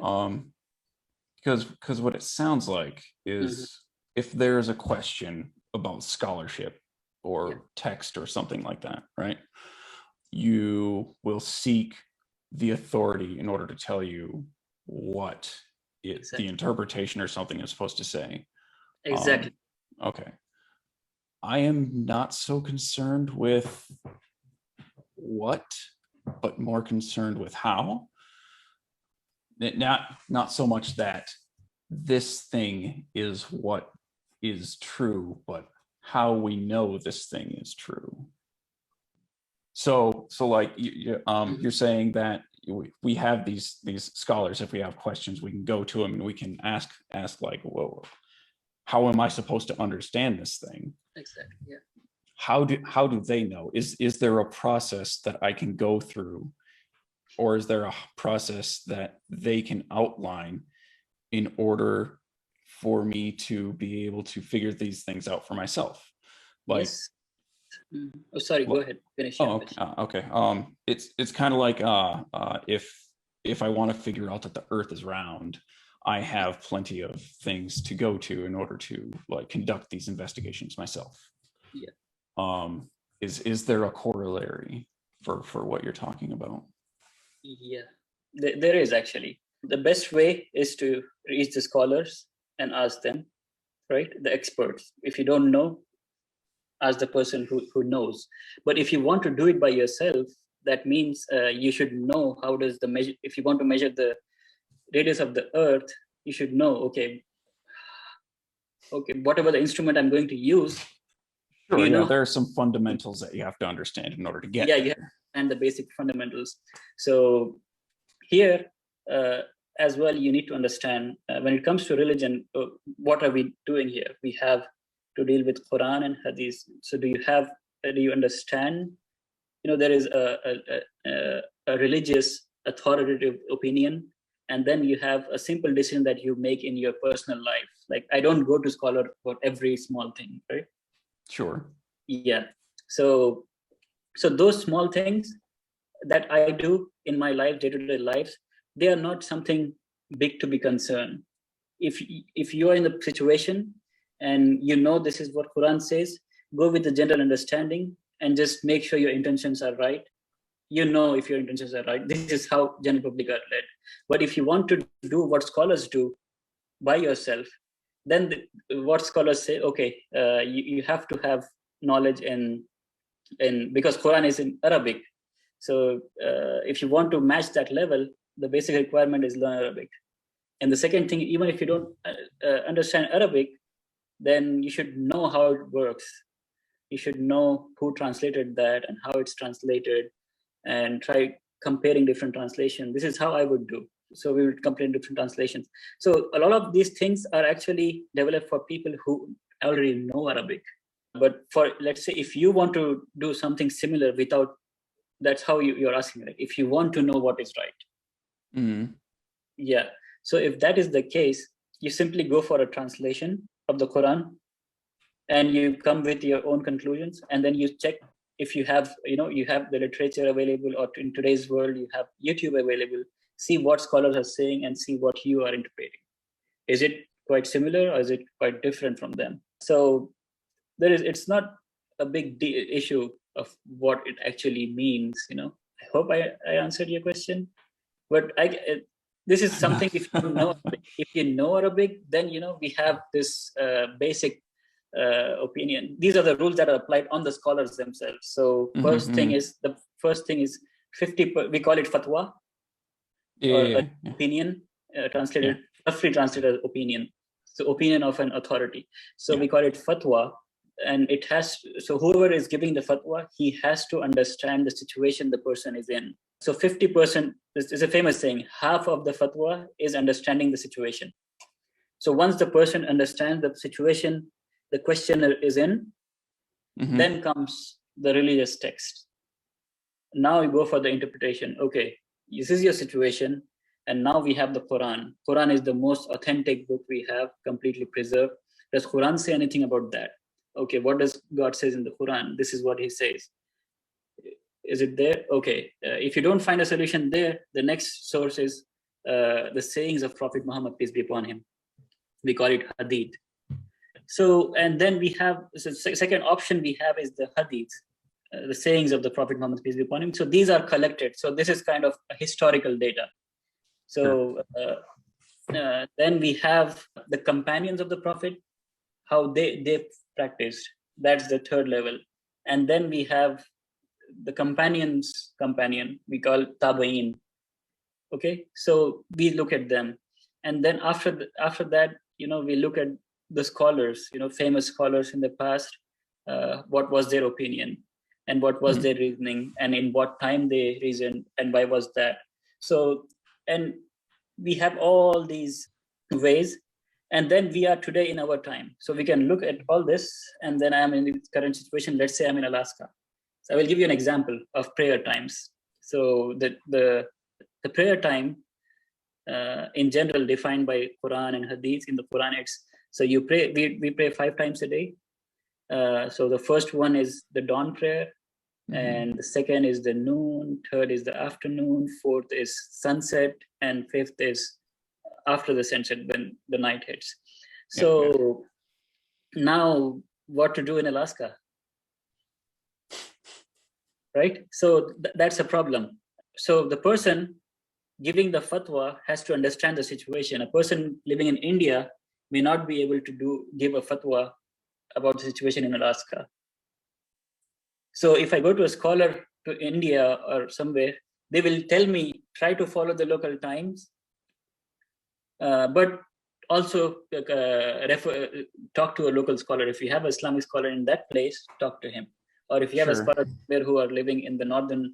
Because what it sounds like is, if there's a question about scholarship or text or something like that, right? You will seek the authority in order to tell you what the interpretation or something is supposed to say. Exactly. Okay. I am not so concerned with what, but more concerned with how. Not so much that this thing is what is true, but how we know this thing is true. So like you're saying that we have these scholars. If we have questions, we can go to them and we can ask like, whoa, how am I supposed to understand this thing? Exactly. Yeah. How do they know? Is there a process that I can go through, or is there a process that they can outline in order for me to be able to figure these things out for myself? Like, Yes. Oh, sorry. Go ahead. Finish your question. Okay. It's kind of like if I want to figure out that the Earth is round, I have plenty of things to go to in order to like conduct these investigations myself. Yeah. Is there a corollary for what you're talking about? Yeah, there is actually. The best way is to reach the scholars and ask them, right? The experts. If you don't know, ask the person who knows. But if you want to do it by yourself, that means you should know how does the measure. If you want to measure the radius of the Earth, you should know. Okay, whatever the instrument I'm going to use. Sure, yeah, there are some fundamentals that you have to understand in order to get there. Yeah, and the basic fundamentals. So here, as well, you need to understand when it comes to religion, what are we doing here? We have to deal with Quran and Hadith. So do you understand? There is a religious authoritative opinion, and then you have a simple decision that you make in your personal life. Like, I don't go to scholar for every small thing, right? Sure. Yeah. So those small things that I do in my life, day-to-day lives, they are not something big to be concerned. If you are in the situation and this is what Quran says, go with the general understanding and just make sure your intentions are right. If your intentions are right, this is how general public are led. But if you want to do what scholars do by yourself, then what scholars say, okay, you have to have knowledge in because Quran is in Arabic. So if you want to match that level, the basic requirement is learn Arabic. And the second thing, even if you don't understand Arabic, then you should know how it works. You should know who translated that and how it's translated, and try comparing different translations. This is how I would do. So we would compare different translations. So a lot of these things are actually developed for people who already know Arabic. But for, let's say, if you want to do something similar without, that's how you're asking, right? If you want to know what is right. Mm-hmm. Yeah. So if that is the case, you simply go for a translation of the Quran and you come with your own conclusions, and then you check if you have, you have the literature available, or in today's world, you have YouTube available, see what scholars are saying and see what you are interpreting. Is it quite similar or is it quite different from them? So it's not a big issue of what it actually means. I hope I answered your question, but this is something, if you know Arabic, then we have this basic opinion. These are the rules that are applied on the scholars themselves. So first thing is 50. We call it fatwa, opinion, translated, roughly translated as opinion. So opinion of an authority. So we call it fatwa, and it has. So whoever is giving the fatwa, he has to understand the situation the person is in. So 50%, this is a famous saying, half of the fatwa is understanding the situation. So once the person understands the situation the questioner is in, then comes the religious text. Now you go for the interpretation. Okay, this is your situation, and now we have the Quran. Quran is the most authentic book we have, completely preserved. Does Quran say anything about that? Okay, what does God says in the Quran? This is what he says. Is it there? Okay, if you don't find a solution there, the next source is the sayings of Prophet Muhammad, peace be upon him. We call it Hadith. So, and then we have, second option we have is the Hadith, the sayings of the Prophet Muhammad, peace be upon him. So these are collected. So this is kind of a historical data. So then we have the companions of the Prophet, how they practiced. That's the third level. And then we have the companion's companion, we call Tabain. Okay, so we look at them. And then after that, we look at the scholars, famous scholars in the past, what was their opinion? and what was their reasoning, and in what time they reasoned, and why was that. So, and we have all these ways, and then we are today in our time. So we can look at all this, and then I'm in the current situation. Let's say I'm in Alaska. So I will give you an example of prayer times. So the prayer time in general defined by Quran and Hadith. In the Quran, it's so you pray. We pray 5 times a day. So the first one is the dawn prayer, and the second is the noon, third is the afternoon, fourth is sunset, and fifth is after the sunset when the night hits. So now what to do in Alaska? Right? So that's a problem. So the person giving the fatwa has to understand the situation. A person living in India may not be able to give a fatwa about the situation in Alaska. So if I go to a scholar to India or somewhere, they will tell me, try to follow the local times, but also talk to a local scholar. If you have an Islamic scholar in that place, talk to him. Or if you have a scholar who are living in the northern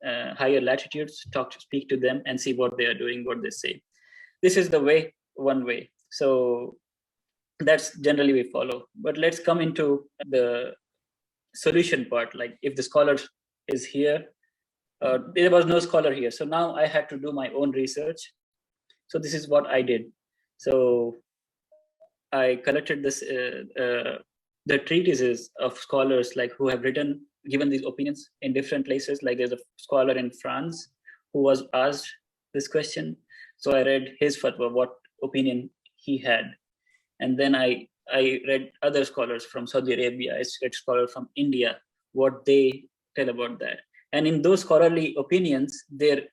higher latitudes, speak to them and see what they are doing, what they say. This is the way, one way. So that's generally we follow. But let's come into the solution part. Like if the scholar is here, there was no scholar here. So now I had to do my own research. So this is what I did. So I collected this, the treatises of scholars like who have given these opinions in different places. Like there's a scholar in France who was asked this question. So I read his fatwa, what opinion he had. And then I read other scholars from Saudi Arabia, I read scholars from India, what they tell about that. And in those scholarly opinions, they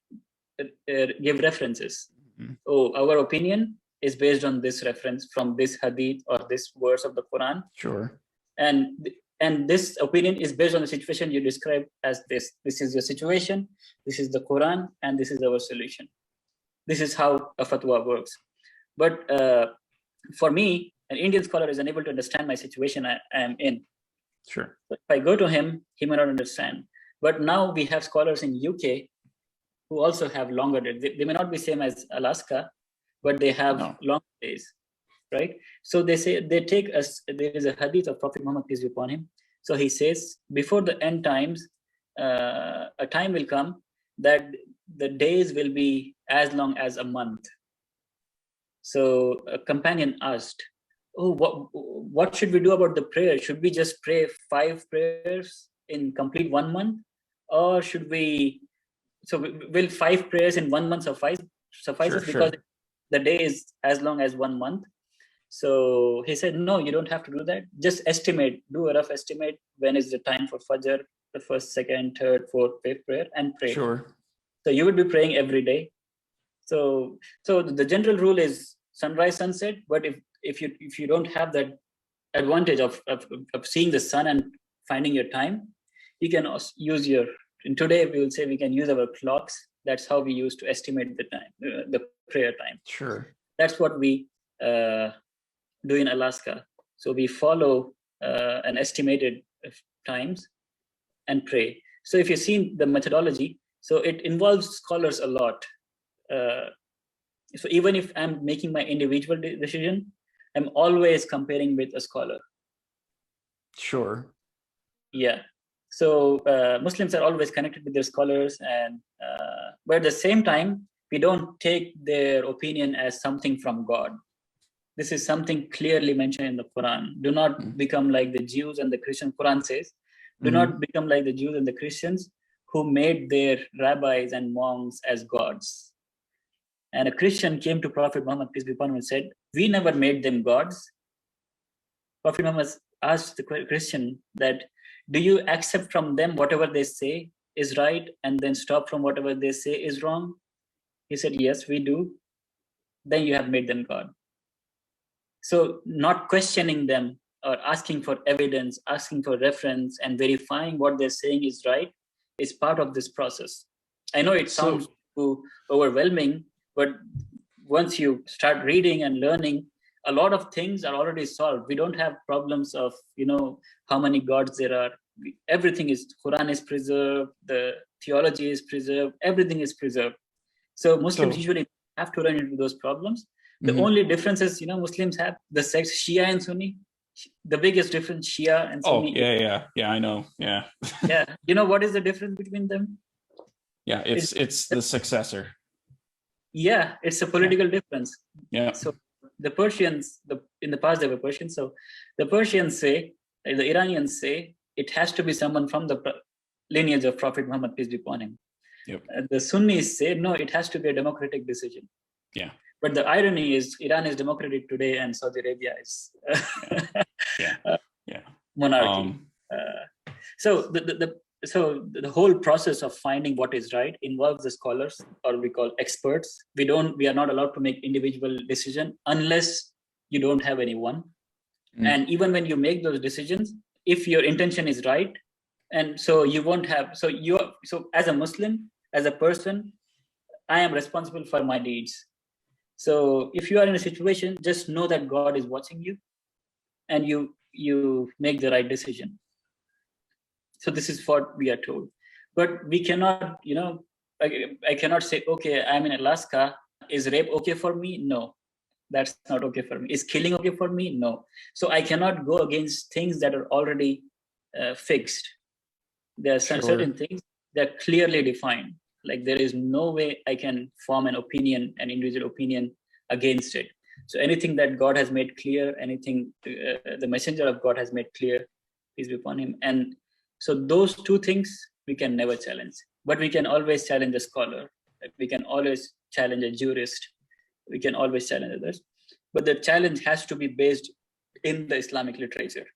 give references. Oh, our opinion is based on this reference from this hadith or this verse of the Quran. Sure. And this opinion is based on the situation you described as this. This is your situation, this is the Quran, and this is our solution. This is how a fatwa works. But for me, an Indian scholar is unable to understand my situation I am in. Sure. So if I go to him, he may not understand. But now we have scholars in UK who also have longer days. They may not be same as Alaska, but they have long days, right? So they say, there is a hadith of Prophet Muhammad, peace be upon him. So he says, before the end times, a time will come that the days will be as long as a month. So a companion asked, oh, what should we do about the prayer? Should we just pray 5 prayers in complete 1 month? Or should we, so will 5 prayers in 1 month suffices? Because the day is as long as 1 month. So he said, no, you don't have to do that. Just estimate, do a rough estimate. When is the time for Fajr, the first, second, third, fourth, fifth prayer, and pray. Sure. So you would be praying every day. So the general rule is sunrise, sunset. But if you don't have that advantage of seeing the sun and finding your time, you can also use and today we will say we can use our clocks. That's how we use to estimate the time, the prayer time. Sure. That's what we do in Alaska. So we follow an estimated times and pray. So if you've seen the methodology, so it involves scholars a lot. So even if I'm making my individual decision, I'm always comparing with a scholar. Sure. Yeah. So Muslims are always connected with their scholars, and but at the same time, we don't take their opinion as something from God. This is something clearly mentioned in the Quran. Do not become like the Jews and the Christians. Quran says, do not become like the Jews and the Christians who made their rabbis and monks as gods. And a Christian came to Prophet Muhammad, peace be upon him, and said, we never made them gods. Prophet Muhammad asked the Christian that, do you accept from them whatever they say is right and then stop from whatever they say is wrong? He said, yes, we do. Then you have made them God. So not questioning them or asking for evidence, asking for reference and verifying what they're saying is right is part of this process. I know it sounds too overwhelming, but once you start reading and learning, a lot of things are already solved. We don't have problems of, how many gods there are. everything is, Quran is preserved, the theology is preserved, everything is preserved. So Muslims usually have to run into those problems. The only difference is, Muslims have the sects Shia and Sunni. The biggest difference, Shia and Sunni. Oh, yeah, I know. Yeah. Yeah. You know what is the difference between them? Yeah, it's the successor. Yeah, it's a political difference. Yeah. So the Persians, in the past they were Persians. So the Persians say, the Iranians say, it has to be someone from the lineage of Prophet Muhammad, peace be upon him. Yep. The Sunnis say, no, it has to be a democratic decision. Yeah. But the irony is, Iran is democratic today, and Saudi Arabia is monarchy. So the whole process of finding what is right involves the scholars, or we call experts. We are not allowed to make individual decision unless you don't have anyone. And even when you make those decisions, if your intention is right, and so you won't have, so as a Muslim, as a person, I am responsible for my deeds. So if you are in a situation, just know that God is watching you, and you make the right decision. So this is what we are told. But we cannot, I cannot say, okay, I'm in Alaska. Is rape okay for me? No, that's not okay for me. Is killing okay for me? No. So I cannot go against things that are already fixed. There are certain things that are clearly defined. Like there is no way I can form an individual opinion against it. So anything that God has made clear, anything the messenger of God has made clear, peace be upon him. And so those two things we can never challenge, but we can always challenge a scholar. We can always challenge a jurist. We can always challenge others, but the challenge has to be based in the Islamic literature.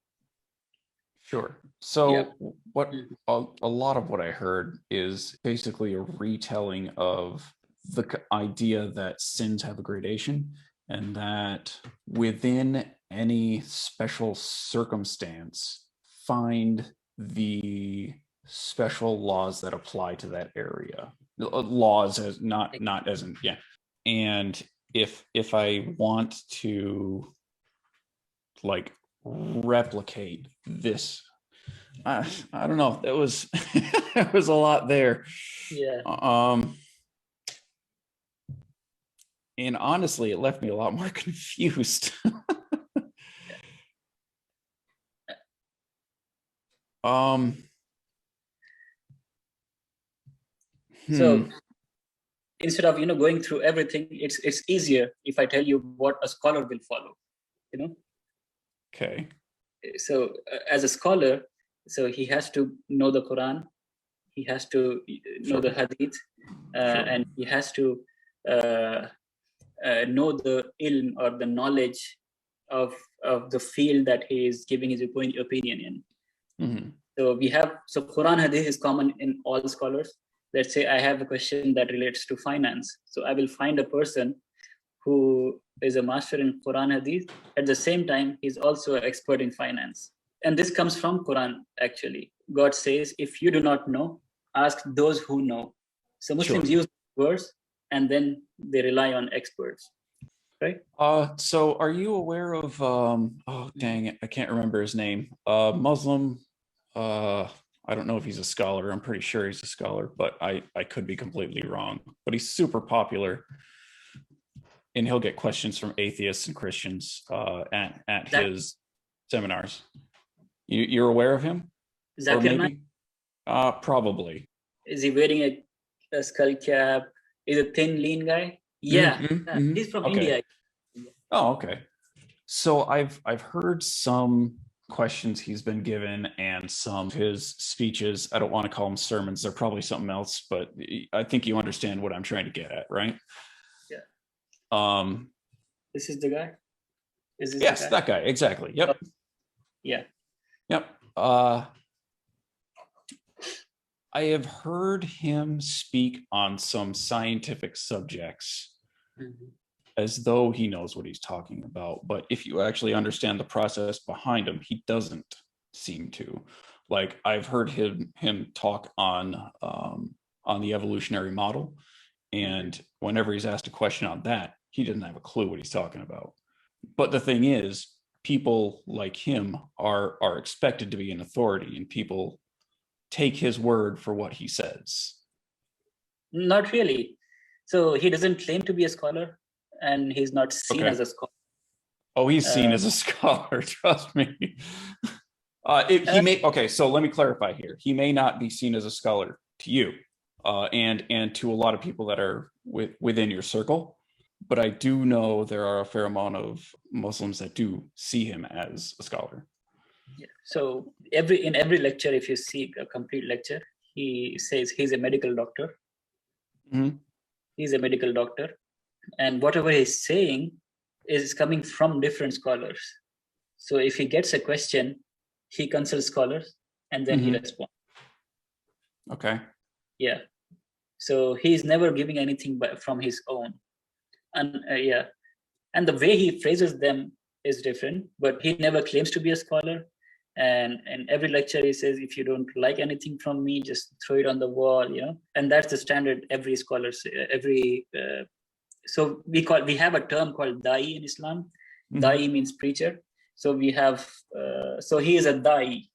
Sure. So what a lot of what I heard is basically a retelling of the idea that sins have a gradation, and that within any special circumstance, find the special laws that apply to that area. Laws as not as in, yeah. And if I want to like replicate this, I don't know, that was there was a lot there. And honestly, it left me a lot more confused. So instead of going through everything, it's easier if I tell you what a scholar will follow. Okay. So as a scholar, so he has to know the Quran, he has to know the Hadith, and he has to know the ilm, or the knowledge of the field that he is giving his opinion in. So Quran Hadith is common in all scholars. Let's say I have a question that relates to finance. So I will find a person who is a master in Quran Hadith. At the same time, he's also an expert in finance. And this comes from Quran, actually. God says, if you do not know, ask those who know. So Muslims use words, and then they rely on experts, right? So are you aware of, oh, dang it, I can't remember his name. Muslim, I don't know if he's a scholar. I'm pretty sure he's a scholar, but I could be completely wrong. But he's super popular, and he'll get questions from atheists and Christians at his seminars. You're aware of him? Zakir Naik? Probably. Is he wearing a skull cap? Is a thin, lean guy? Yeah, he's from India. Oh, okay. So I've heard some questions he's been given, and some of his speeches. I don't want to call them sermons. They're probably something else, but I think you understand what I'm trying to get at, right? Yeah. This is the guy? Yes, the guy? That guy. Exactly. Yep. Yeah. Yep. I have heard him speak on some scientific subjects as though he knows what he's talking about. But if you actually understand the process behind him, he doesn't seem to. Like, I've heard him talk on the evolutionary model, and whenever he's asked a question on that, he doesn't have a clue what he's talking about. But the thing is, people like him are expected to be an authority, and people take his word for what he says. Not really. So he doesn't claim to be a scholar, and he's not seen as a scholar. Oh, he's seen as a scholar. Trust me. He may. Okay, so let me clarify here. He may not be seen as a scholar to you, and to a lot of people that are within your circle. But I do know there are a fair amount of Muslims that do see him as a scholar. Yeah. So in every lecture, if you see a complete lecture, he says he's a medical doctor. Mm-hmm. He's a medical doctor, and whatever he's saying is coming from different scholars. So if he gets a question, he consults scholars and then he responds. Okay. Yeah. So he's never giving anything from his own. And and the way he phrases them is different, but he never claims to be a scholar. And in every lecture he says, if you don't like anything from me, just throw it on the wall, and that's the standard. Every scholar, so we have a term called da'i in Islam. Da'i means preacher. So we have so he is a da'i.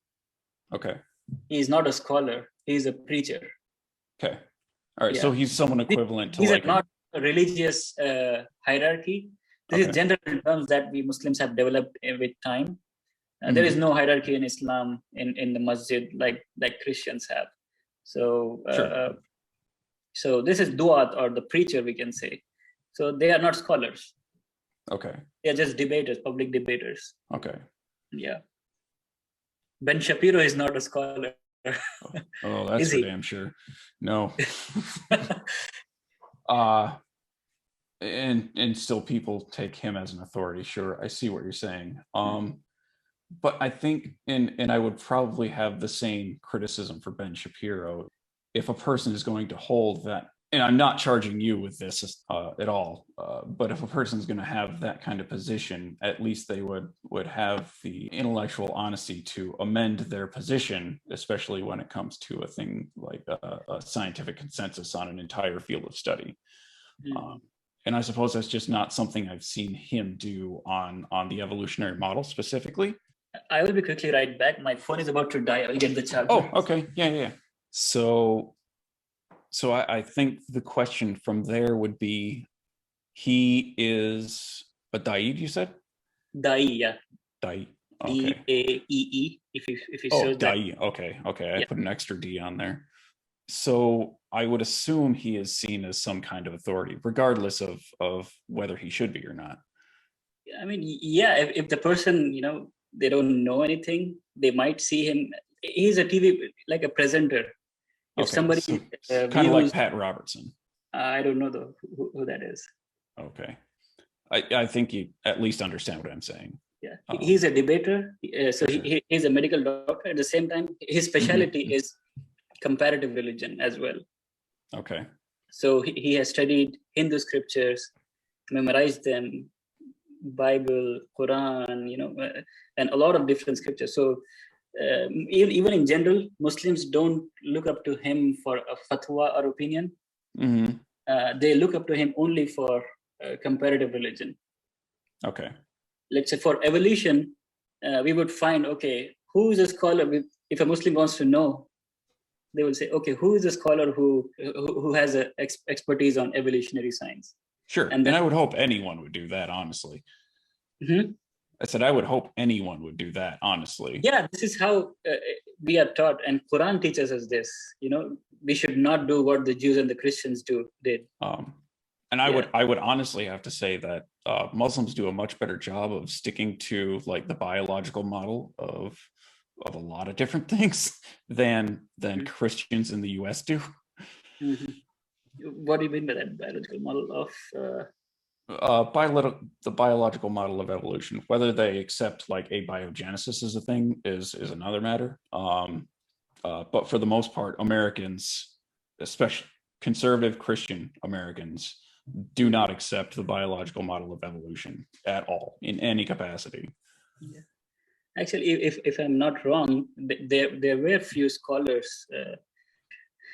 Okay. He is not a scholar, he is a preacher. Okay. All right. Yeah. So he's someone equivalent to these are not a religious hierarchy. This is general terms that we Muslims have developed with time. There is no hierarchy in Islam in the masjid like Christians have. So so this is du'at, or the preacher, we can say. So they are not scholars. Okay. They are just debaters, public debaters. Okay. Yeah. Ben Shapiro is not a scholar. Oh, that's for damn sure. No. And still people take him as an authority. Sure, I see what you're saying. But I think, and I would probably have the same criticism for Ben Shapiro. If a person is going to hold that, and I'm not charging you with this at all, but if a person is going to have that kind of position, at least they would have the intellectual honesty to amend their position, especially when it comes to a thing like a scientific consensus on an entire field of study. And I suppose that's just not something I've seen him do on the evolutionary model specifically. I will be quickly right back. My phone is about to die. I'll get the charger. Oh, okay. Yeah. So I think the question from there would be, he is a da'i, you said? Da'i, yeah. Da'i. Okay. D-A-E-E. If you search da'i. Okay. I put an extra D on there. So I would assume he is seen as some kind of authority, regardless of whether he should be or not. I mean, yeah, if the person, they don't know anything, they might see him. He's a TV, like a presenter. If somebody kind of like Pat Robertson. I don't know who that is. Okay. I think you at least understand what I'm saying. Yeah, he's a debater. So he's a medical doctor. At the same time, his specialty is comparative religion as well. Okay. So he has studied Hindu scriptures, memorized them, Bible, Quran, and a lot of different scriptures. So even in general, Muslims don't look up to him for a fatwa or opinion. They look up to him only for comparative religion. Okay. Let's say for evolution, we would find, okay, who is a scholar? If a Muslim wants to know, they will say, okay, who is a scholar who has a expertise on evolutionary science? Sure. And I would hope anyone would do that, honestly. I said, I would hope anyone would do that, honestly. Yeah, this is how we are taught. And Quran teaches us this, we should not do what the Jews and the Christians did. And I would honestly have to say that Muslims do a much better job of sticking to like the biological model of a lot of different things than Christians in the US do. What do you mean by that biological model of? The biological model of evolution. Whether they accept like abiogenesis as a thing is another matter. But for the most part, Americans, especially conservative Christian Americans, do not accept the biological model of evolution at all in any capacity. Yeah. Actually, if I'm not wrong, there were few scholars.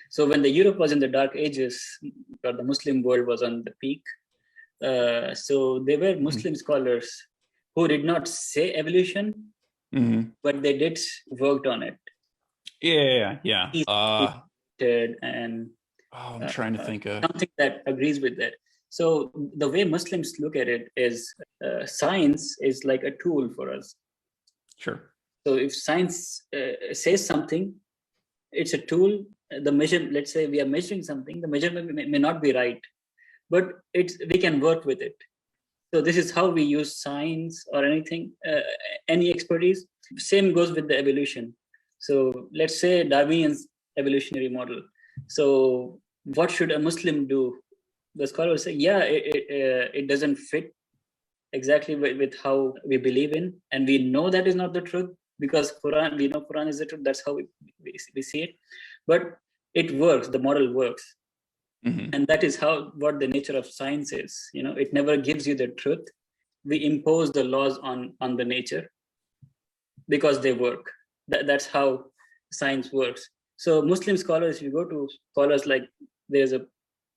So when the Europe was in the Dark Ages, or the Muslim world was on the peak, so there were Muslim scholars who did not say evolution, but they did worked on it. Yeah. And I'm trying to think of something that agrees with that. So the way Muslims look at it is science is like a tool for us. Sure. So if science says something, it's a tool. Let's say we are measuring something, the measurement may not be right, but we can work with it. So this is how we use science or anything, any expertise. Same goes with the evolution. So let's say Darwinian's evolutionary model. So what should a Muslim do? The scholars say, yeah, it doesn't fit exactly with how we believe in, and we know that is not the truth because we know Quran is the truth. That's how we see it, but it works. The model works, and that is what the nature of science is. It never gives you the truth. We impose the laws on the nature because they work. That's how science works. So Muslim scholars, if you go to scholars like, there's a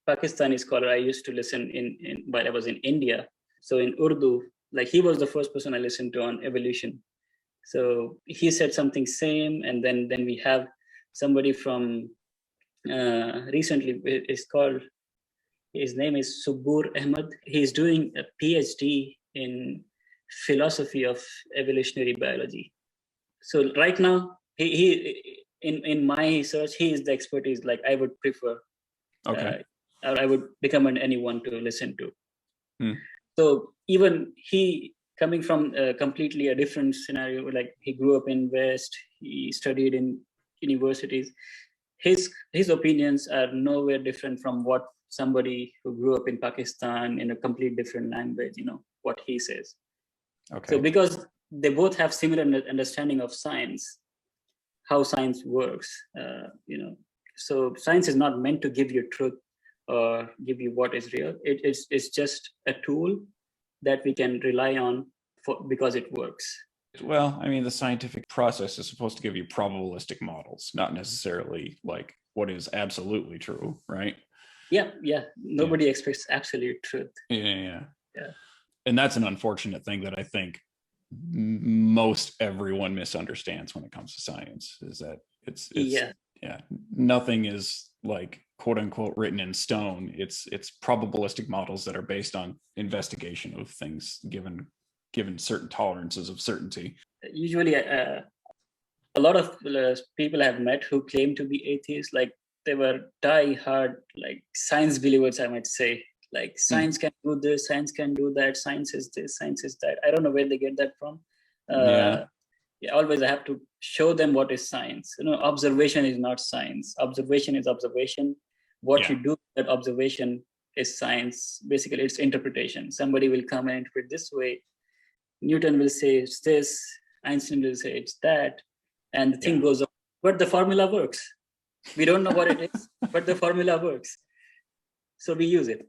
Pakistani scholar I used to listen in while I was in India. So in Urdu, like he was the first person I listened to on evolution. So he said something same, and then we have somebody from recently. His name is Subur Ahmed. He's doing a PhD in philosophy of evolutionary biology. So right now, he in my search, he is the expertise. Like I would prefer. Okay. Or I would recommend anyone to listen to. So even he, coming from completely a different scenario, like he grew up in West, he studied in universities, his opinions are nowhere different from what somebody who grew up in Pakistan in a complete different language, what he says. Okay. So because they both have similar understanding of science, how science works, so science is not meant to give you truth or give you what is real. It's just a tool that we can rely on because it works. Well, I mean, the scientific process is supposed to give you probabilistic models, not necessarily like what is absolutely true, right? Yeah. Nobody expects absolute truth. Yeah. And that's an unfortunate thing that I think most everyone misunderstands when it comes to science, is that it's nothing is like quote unquote written in stone. It's probabilistic models that are based on investigation of things given certain tolerances of certainty. Usually a lot of people I've met who claim to be atheists, like they were die-hard like science believers, I might say. Like science can do this, science can do that, science is this, science is that. I don't know where they get that from. Always I have to show them what is science. Observation is not science. Observation is observation. What you do with that observation is science. Basically, it's interpretation. Somebody will come and interpret this way. Newton will say it's this. Einstein will say it's that. And the thing goes on. But the formula works. We don't know what it is, but the formula works. So we use it.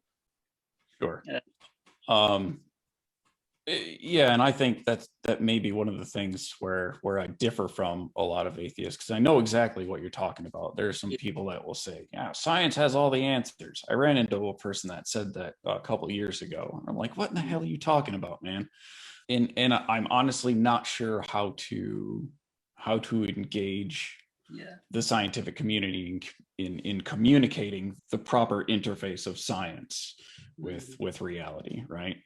Sure. And I think that may be one of the things where I differ from a lot of atheists, because I know exactly what you're talking about. There are some people that will say, yeah, science has all the answers. I ran into a person that said that a couple of years ago. I'm like, what in the hell are you talking about, man? And I'm honestly not sure how to engage the scientific community in communicating the proper interface of science with reality, right?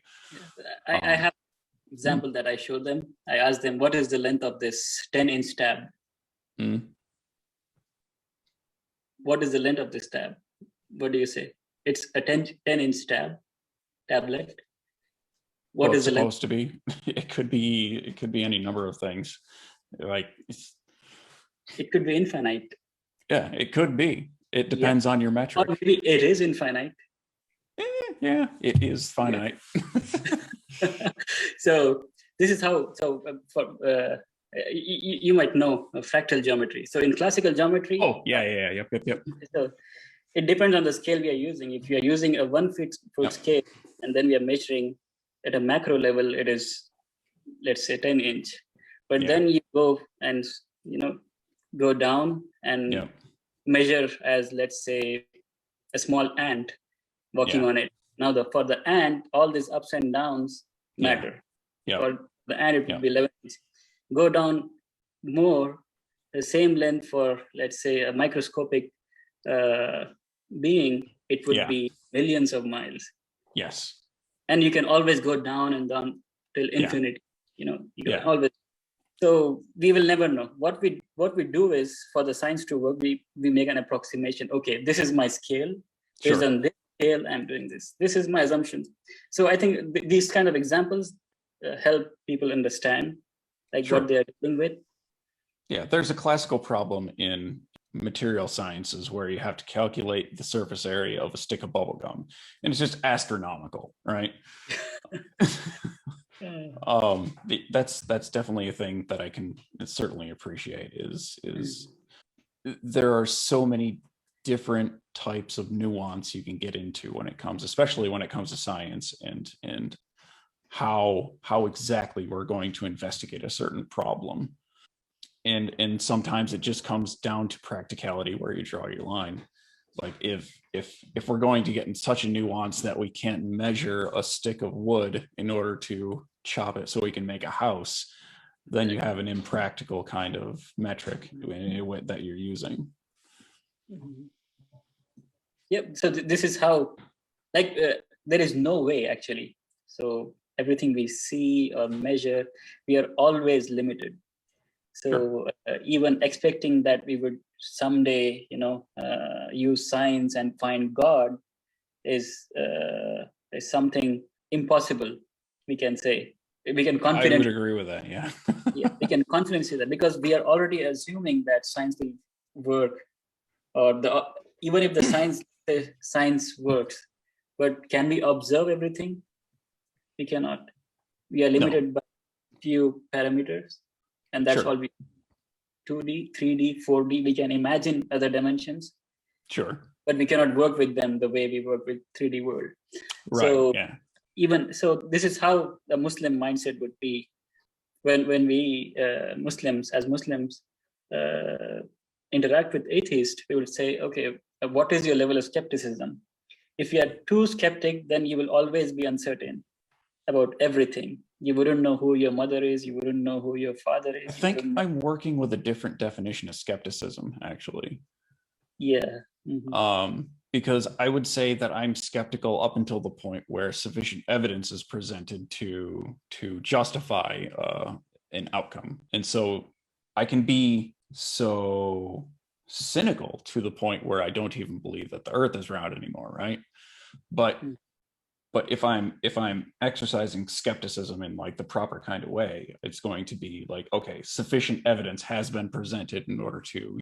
I have an example that I showed them. I asked them, what is the length of this 10-inch tab? What is the length of this tab? What do you say? It's a 10-inch tablet. What is the length? Supposed to be? It could be any number of things. Like it could be infinite. Yeah, it could be. It depends on your metric. Or maybe it is infinite. Yeah, it is finite. So this is how. So you might know fractal geometry. So in classical geometry. Oh yeah, yep. So it depends on the scale we are using. If you are using a 1 foot scale, and then we are measuring at a macro level, it is, let's say, 10-inch. But then you go and go down and measure as, let's say, a small ant walking on it. Now for the ant, all these ups and downs matter. Yeah. For and it would be 11 inches. Go down more, the same length for, let's say, a microscopic being, it would be millions of miles. Yes. And you can always go down and down till infinity. You can always. So we will never know. What we do is, for the science to work, we make an approximation. Okay, this is my scale. Based on this scale, I'm doing this. This is my assumption. So I think these kind of examples help people understand what they're dealing with. Yeah, there's a classical problem in material sciences where you have to calculate the surface area of a stick of bubble gum, and it's just astronomical, right? That's definitely a thing that I can certainly appreciate. Is there are so many different types of nuance you can get into when it comes, especially when it comes to science and how exactly we're going to investigate a certain problem. And sometimes it just comes down to practicality, where you draw your line. Like if we're going to get in such a nuance that we can't measure a stick of wood in order to chop it so we can make a house, then you have an impractical kind of metric that you're using. Yep. So this is how, there is no way actually. So everything we see or measure, we are always limited. So even expecting that we would someday, use science and find God is something impossible. We can say, we can confidently. I would agree with that. Yeah. Yeah, we can confidently say that, because we are already assuming that science will work, or even if the science works, but can we observe everything? We cannot. We are limited by few parameters. And that's all we 2D, 3D, 4D. We can imagine other dimensions. Sure. But we cannot work with them the way we work with 3D world. Right. So this is how the Muslim mindset would be when we Muslims interact with atheists. We will say, okay, what is your level of skepticism? If you are too skeptic, then you will always be uncertain about everything. You wouldn't know who your mother is. You wouldn't know who your father is. I think I'm working with a different definition of skepticism, actually. Yeah. Mm-hmm. Because I would say that I'm skeptical up until the point where sufficient evidence is presented to justify an outcome. And so I can be so cynical to the point where I don't even believe that the earth is round anymore, right? But if I'm exercising skepticism in the proper kind of way, it's going to be okay, sufficient evidence has been presented in order to,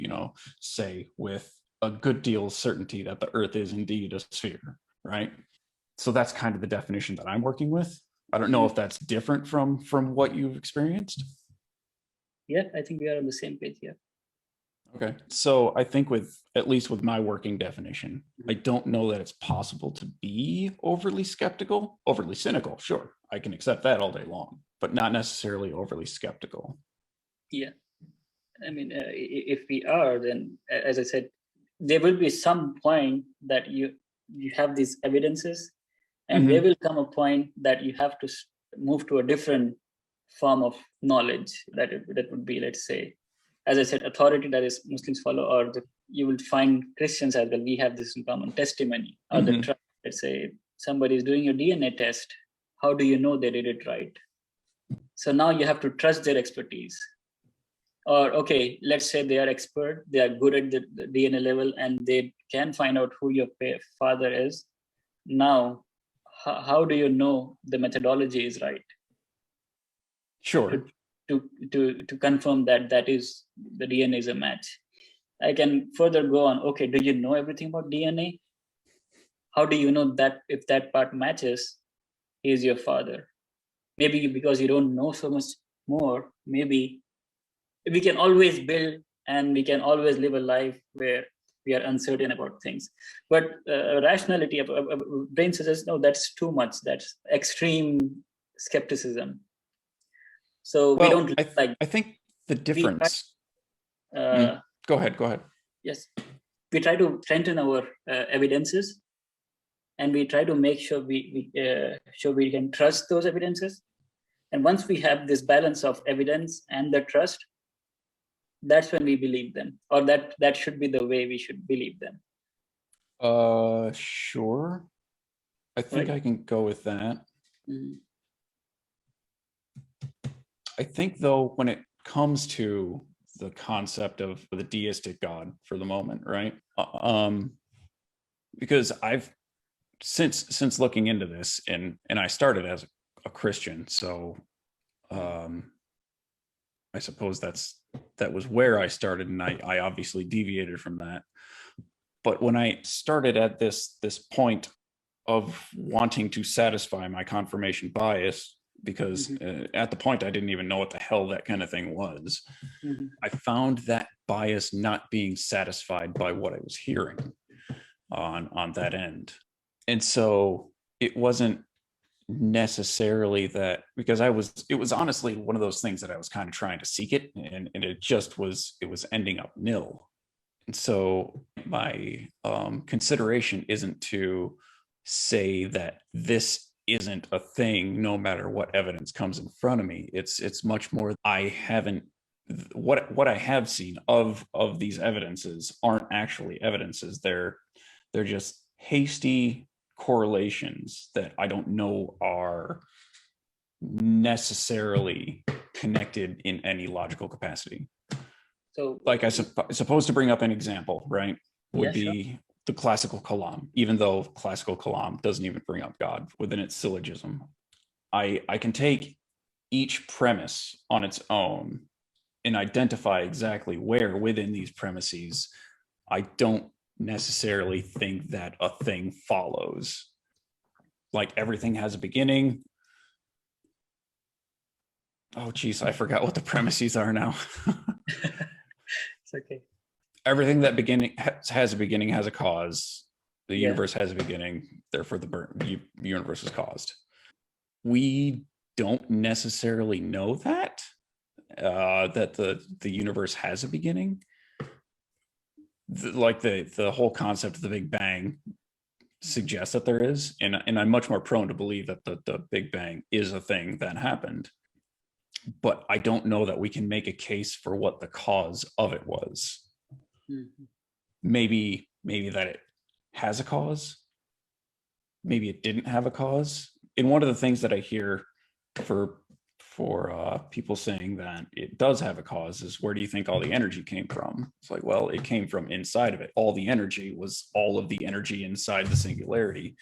say with a good deal of certainty that the earth is indeed a sphere, right? So that's kind of the definition that I'm working with. I don't know if that's different from what you've experienced. Yeah, I think we are on the same page here. Okay. So I think at least with my working definition, I don't know that it's possible to be overly skeptical. Overly cynical, sure, I can accept that all day long, but not necessarily overly skeptical. Yeah. I mean, if we are, then as I said, there will be some point that you have these evidences, and there will come a point that you have to move to a different form of knowledge that would be, let's say, as I said, authority that is Muslims follow, or you will find Christians as well. We have this in common, testimony, or let's say somebody is doing a DNA test. How do you know they did it right? So now you have to trust their expertise. Or, okay, let's say they are expert, they are good at the DNA level, and they can find out who your father is. Now, how do you know the methodology is right? Sure. To confirm that is the DNA is a match. I can further go on. Okay, do you know everything about DNA? How do you know that if that part matches, he is your father? Maybe because you don't know so much more, maybe we can always build and we can always live a life where we are uncertain about things. But rationality of brain suggests, no, that's too much. That's extreme skepticism. So we don't I think the difference. Go ahead. Yes, we try to strengthen our evidences, and we try to make sure we can trust those evidences. And once we have this balance of evidence and the trust, that's when we believe them, or that should be the way we should believe them. Sure. I think Right. I can go with that. Mm-hmm. I think though, when it comes to the concept of the deistic God for the moment, right? Because I've since looking into this, and I started as a Christian, so I suppose that was where I started, and I obviously deviated from that. But when I started at this point of wanting to satisfy my confirmation bias, because at the point I didn't even know what the hell that kind of thing was, I found that bias not being satisfied by what I was hearing on that end. And so it wasn't necessarily that, because it was honestly one of those things that I was kind of trying to seek it, and it was ending up nil. And so my consideration isn't to say that this isn't a thing no matter what evidence comes in front of me. It's much more, I haven't, what I have seen of these evidences aren't actually evidences. They're just hasty correlations that I don't know are necessarily connected in any logical capacity. So, like I supposed to bring up an example, right? Would be the classical kalam, even though classical kalam doesn't even bring up God within its syllogism. I can take each premise on its own and identify exactly where within these premises I don't necessarily think that a thing follows. Like everything has a beginning. Oh geez, I forgot what the premises are now. it's okay. Everything that has a beginning has a cause. The universe has a beginning, therefore the universe is caused. We don't necessarily know that the universe has a beginning. Like the whole concept of the Big Bang suggests that there is, and I'm much more prone to believe that the Big Bang is a thing that happened. But I don't know that we can make a case for what the cause of it was. Maybe that it has a cause. Maybe it didn't have a cause. And one of the things that I hear for people saying that it does have a cause is, where do you think all the energy came from? It's like, well, it came from inside of it. All the energy was all of the energy inside the singularity,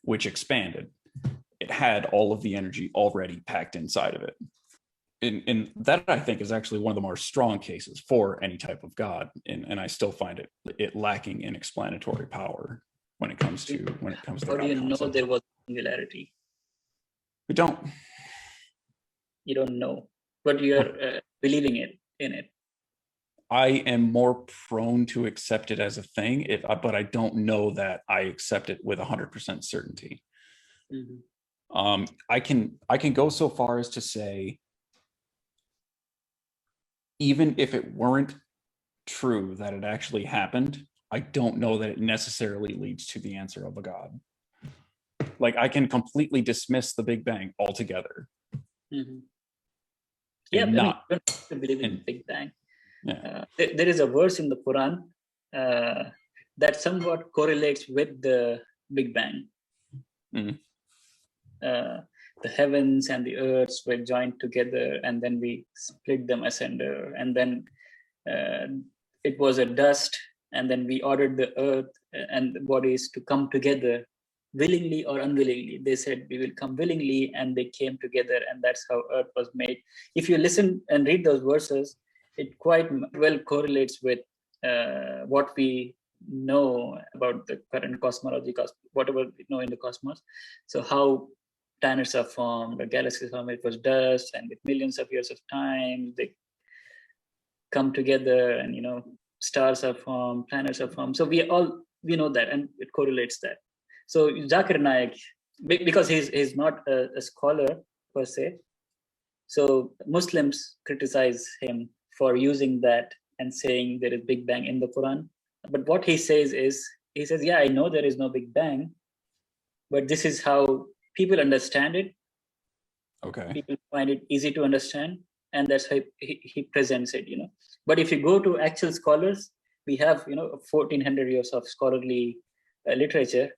which expanded. It had all of the energy already packed inside of it. And that, I think, is actually one of the more strong cases for any type of God, and I still find it lacking in explanatory power when it comes to How do you know there was singularity? We don't. You don't know, but you're believing in it. I am more prone to accept it as a thing, but I don't know that I accept it with 100% certainty. I can go so far as to say, even if it weren't true that it actually happened, I don't know that it necessarily leads to the answer of a God. Like, I can completely dismiss the Big Bang altogether. Yeah, but you don't have to believe in the Big Bang. Yeah. There is a verse in the Quran that somewhat correlates with the Big Bang. The heavens and the earths were joined together, and then we split them asunder, and then it was a dust, and then we ordered the earth and the bodies to come together willingly or unwillingly. They said we will come willingly, and they came together, and that's how earth was made. If you listen and read those verses, it quite well correlates with what we know about the current cosmology, whatever we know in the cosmos. So how planets are formed, the galaxies are formed, it was dust, and with millions of years of time, they come together, and stars are formed, planets are formed. So we know that, and it correlates that. So Zakir Naik, because he's not a scholar per se, so Muslims criticize him for using that and saying there is Big Bang in the Quran. But what he says is, yeah, I know there is no Big Bang, but this is how people understand it. Okay. People find it easy to understand, and that's how he presents it. But if you go to actual scholars, we have 1400 years of scholarly literature.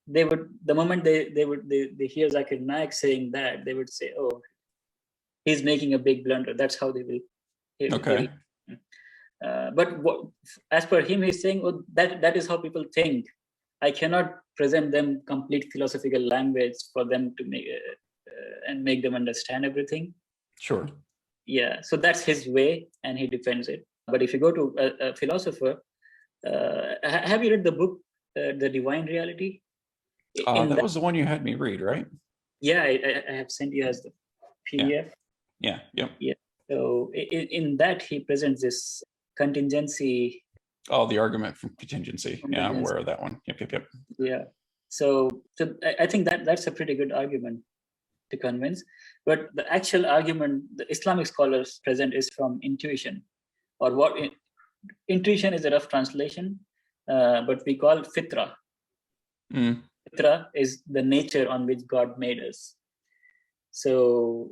They would, the moment they hear Zakir Naik saying that, they would say, oh, he's making a big blunder. That's how they will. Okay. But as per him, he's saying, oh, that is how people think. I cannot present them complete philosophical language for them to make and make them understand everything. Sure. Yeah, so that's his way, and he defends it. But if you go to a philosopher, have you read the book, The Divine Reality? That was the one you had me read, right? Yeah, I have sent you as the PDF. Yeah. Yep. Yeah. So in that, he presents this contingency. Oh, the argument from contingency. Yeah, I'm aware of that one. Yep. Yeah. So I think that's a pretty good argument to convince. But the actual argument the Islamic scholars present is from intuition, or what intuition is a rough translation, but we call fitra. Fitra is the nature on which God made us. So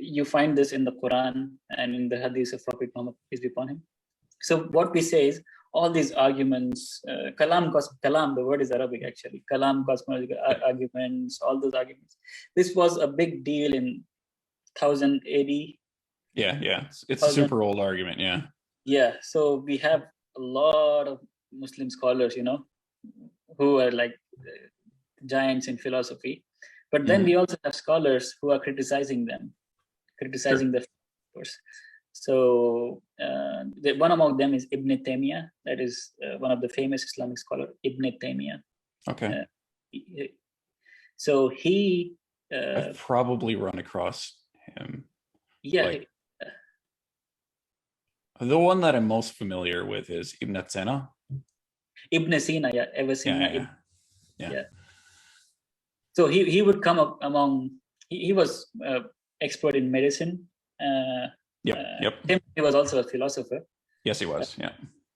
you find this in the Quran and in the hadith of Prophet Muhammad, peace be upon him. So what we say is, all these arguments, kalam, the word is Arabic actually, kalam, cosmological arguments, all those arguments. This was a big deal in 1000 AD. Yeah. It's a super old argument, yeah. Yeah, so we have a lot of Muslim scholars, who are like giants in philosophy. But then we also have scholars who are criticizing them, the course. So one among them is Ibn Taymiyyah. That is one of the famous Islamic scholars, Ibn Taymiyyah. Okay. So he... I've probably run across him. Yeah. The one that I'm most familiar with is Ibn Sina. Ibn Sina, yeah. Ever Sina. Yeah. So he would come up among... He was expert in medicine. Yep. He was also a philosopher. Yes, he was. Yeah.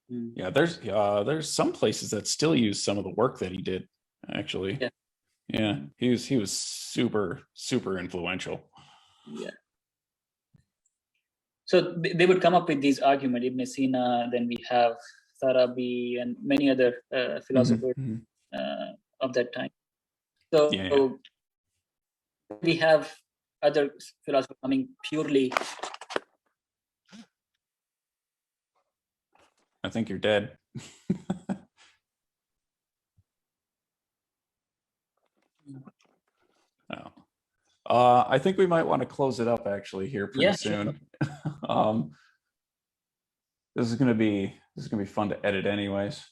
Yeah. There's some places that still use some of the work that he did. Actually. Yeah. He was super influential. Yeah. So they would come up with these arguments. Ibn Sina. Then we have Farabi and many other philosophers of that time. So we have other philosophers coming purely... I think you're dead. I think we might want to close it up actually here pretty soon. Sure. This is gonna be fun to edit anyways.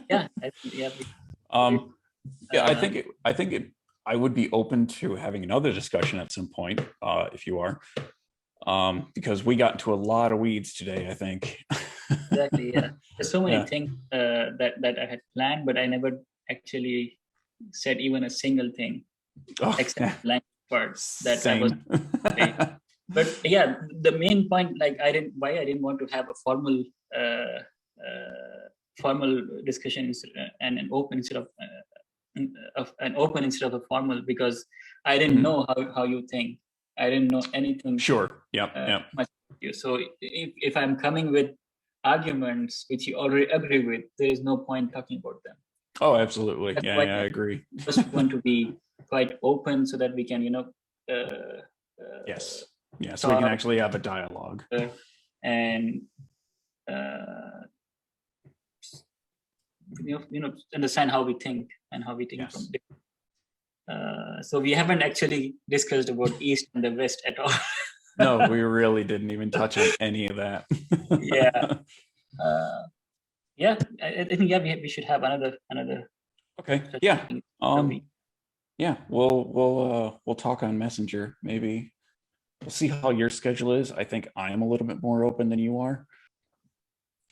Yeah. I would be open to having another discussion at some point, if you are, because we got into a lot of weeds today, I think. Exactly. Yeah. There's so many things that I had planned, but I never actually said even a single thing, except language parts that I was. But yeah, the main point, like I didn't want to have a formal discussion and an open instead of a formal, because I didn't know how you think. I didn't know anything. Sure. Yep. Much of you. So if I'm coming with arguments which you already agree with, there is no point talking about them. Oh, absolutely. Yeah, I agree. Just want to be quite open so that we can, yes. Yeah, so we can actually have a dialogue. And understand how we think and how we think from different. So we haven't actually discussed about East and the West at all. No, we really didn't even touch on any of that. I think we should have another. Okay. Yeah. Yeah. We'll talk on Messenger. Maybe we'll see how your schedule is. I think I am a little bit more open than you are,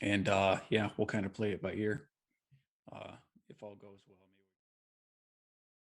and we'll kind of play it by ear. If all goes well.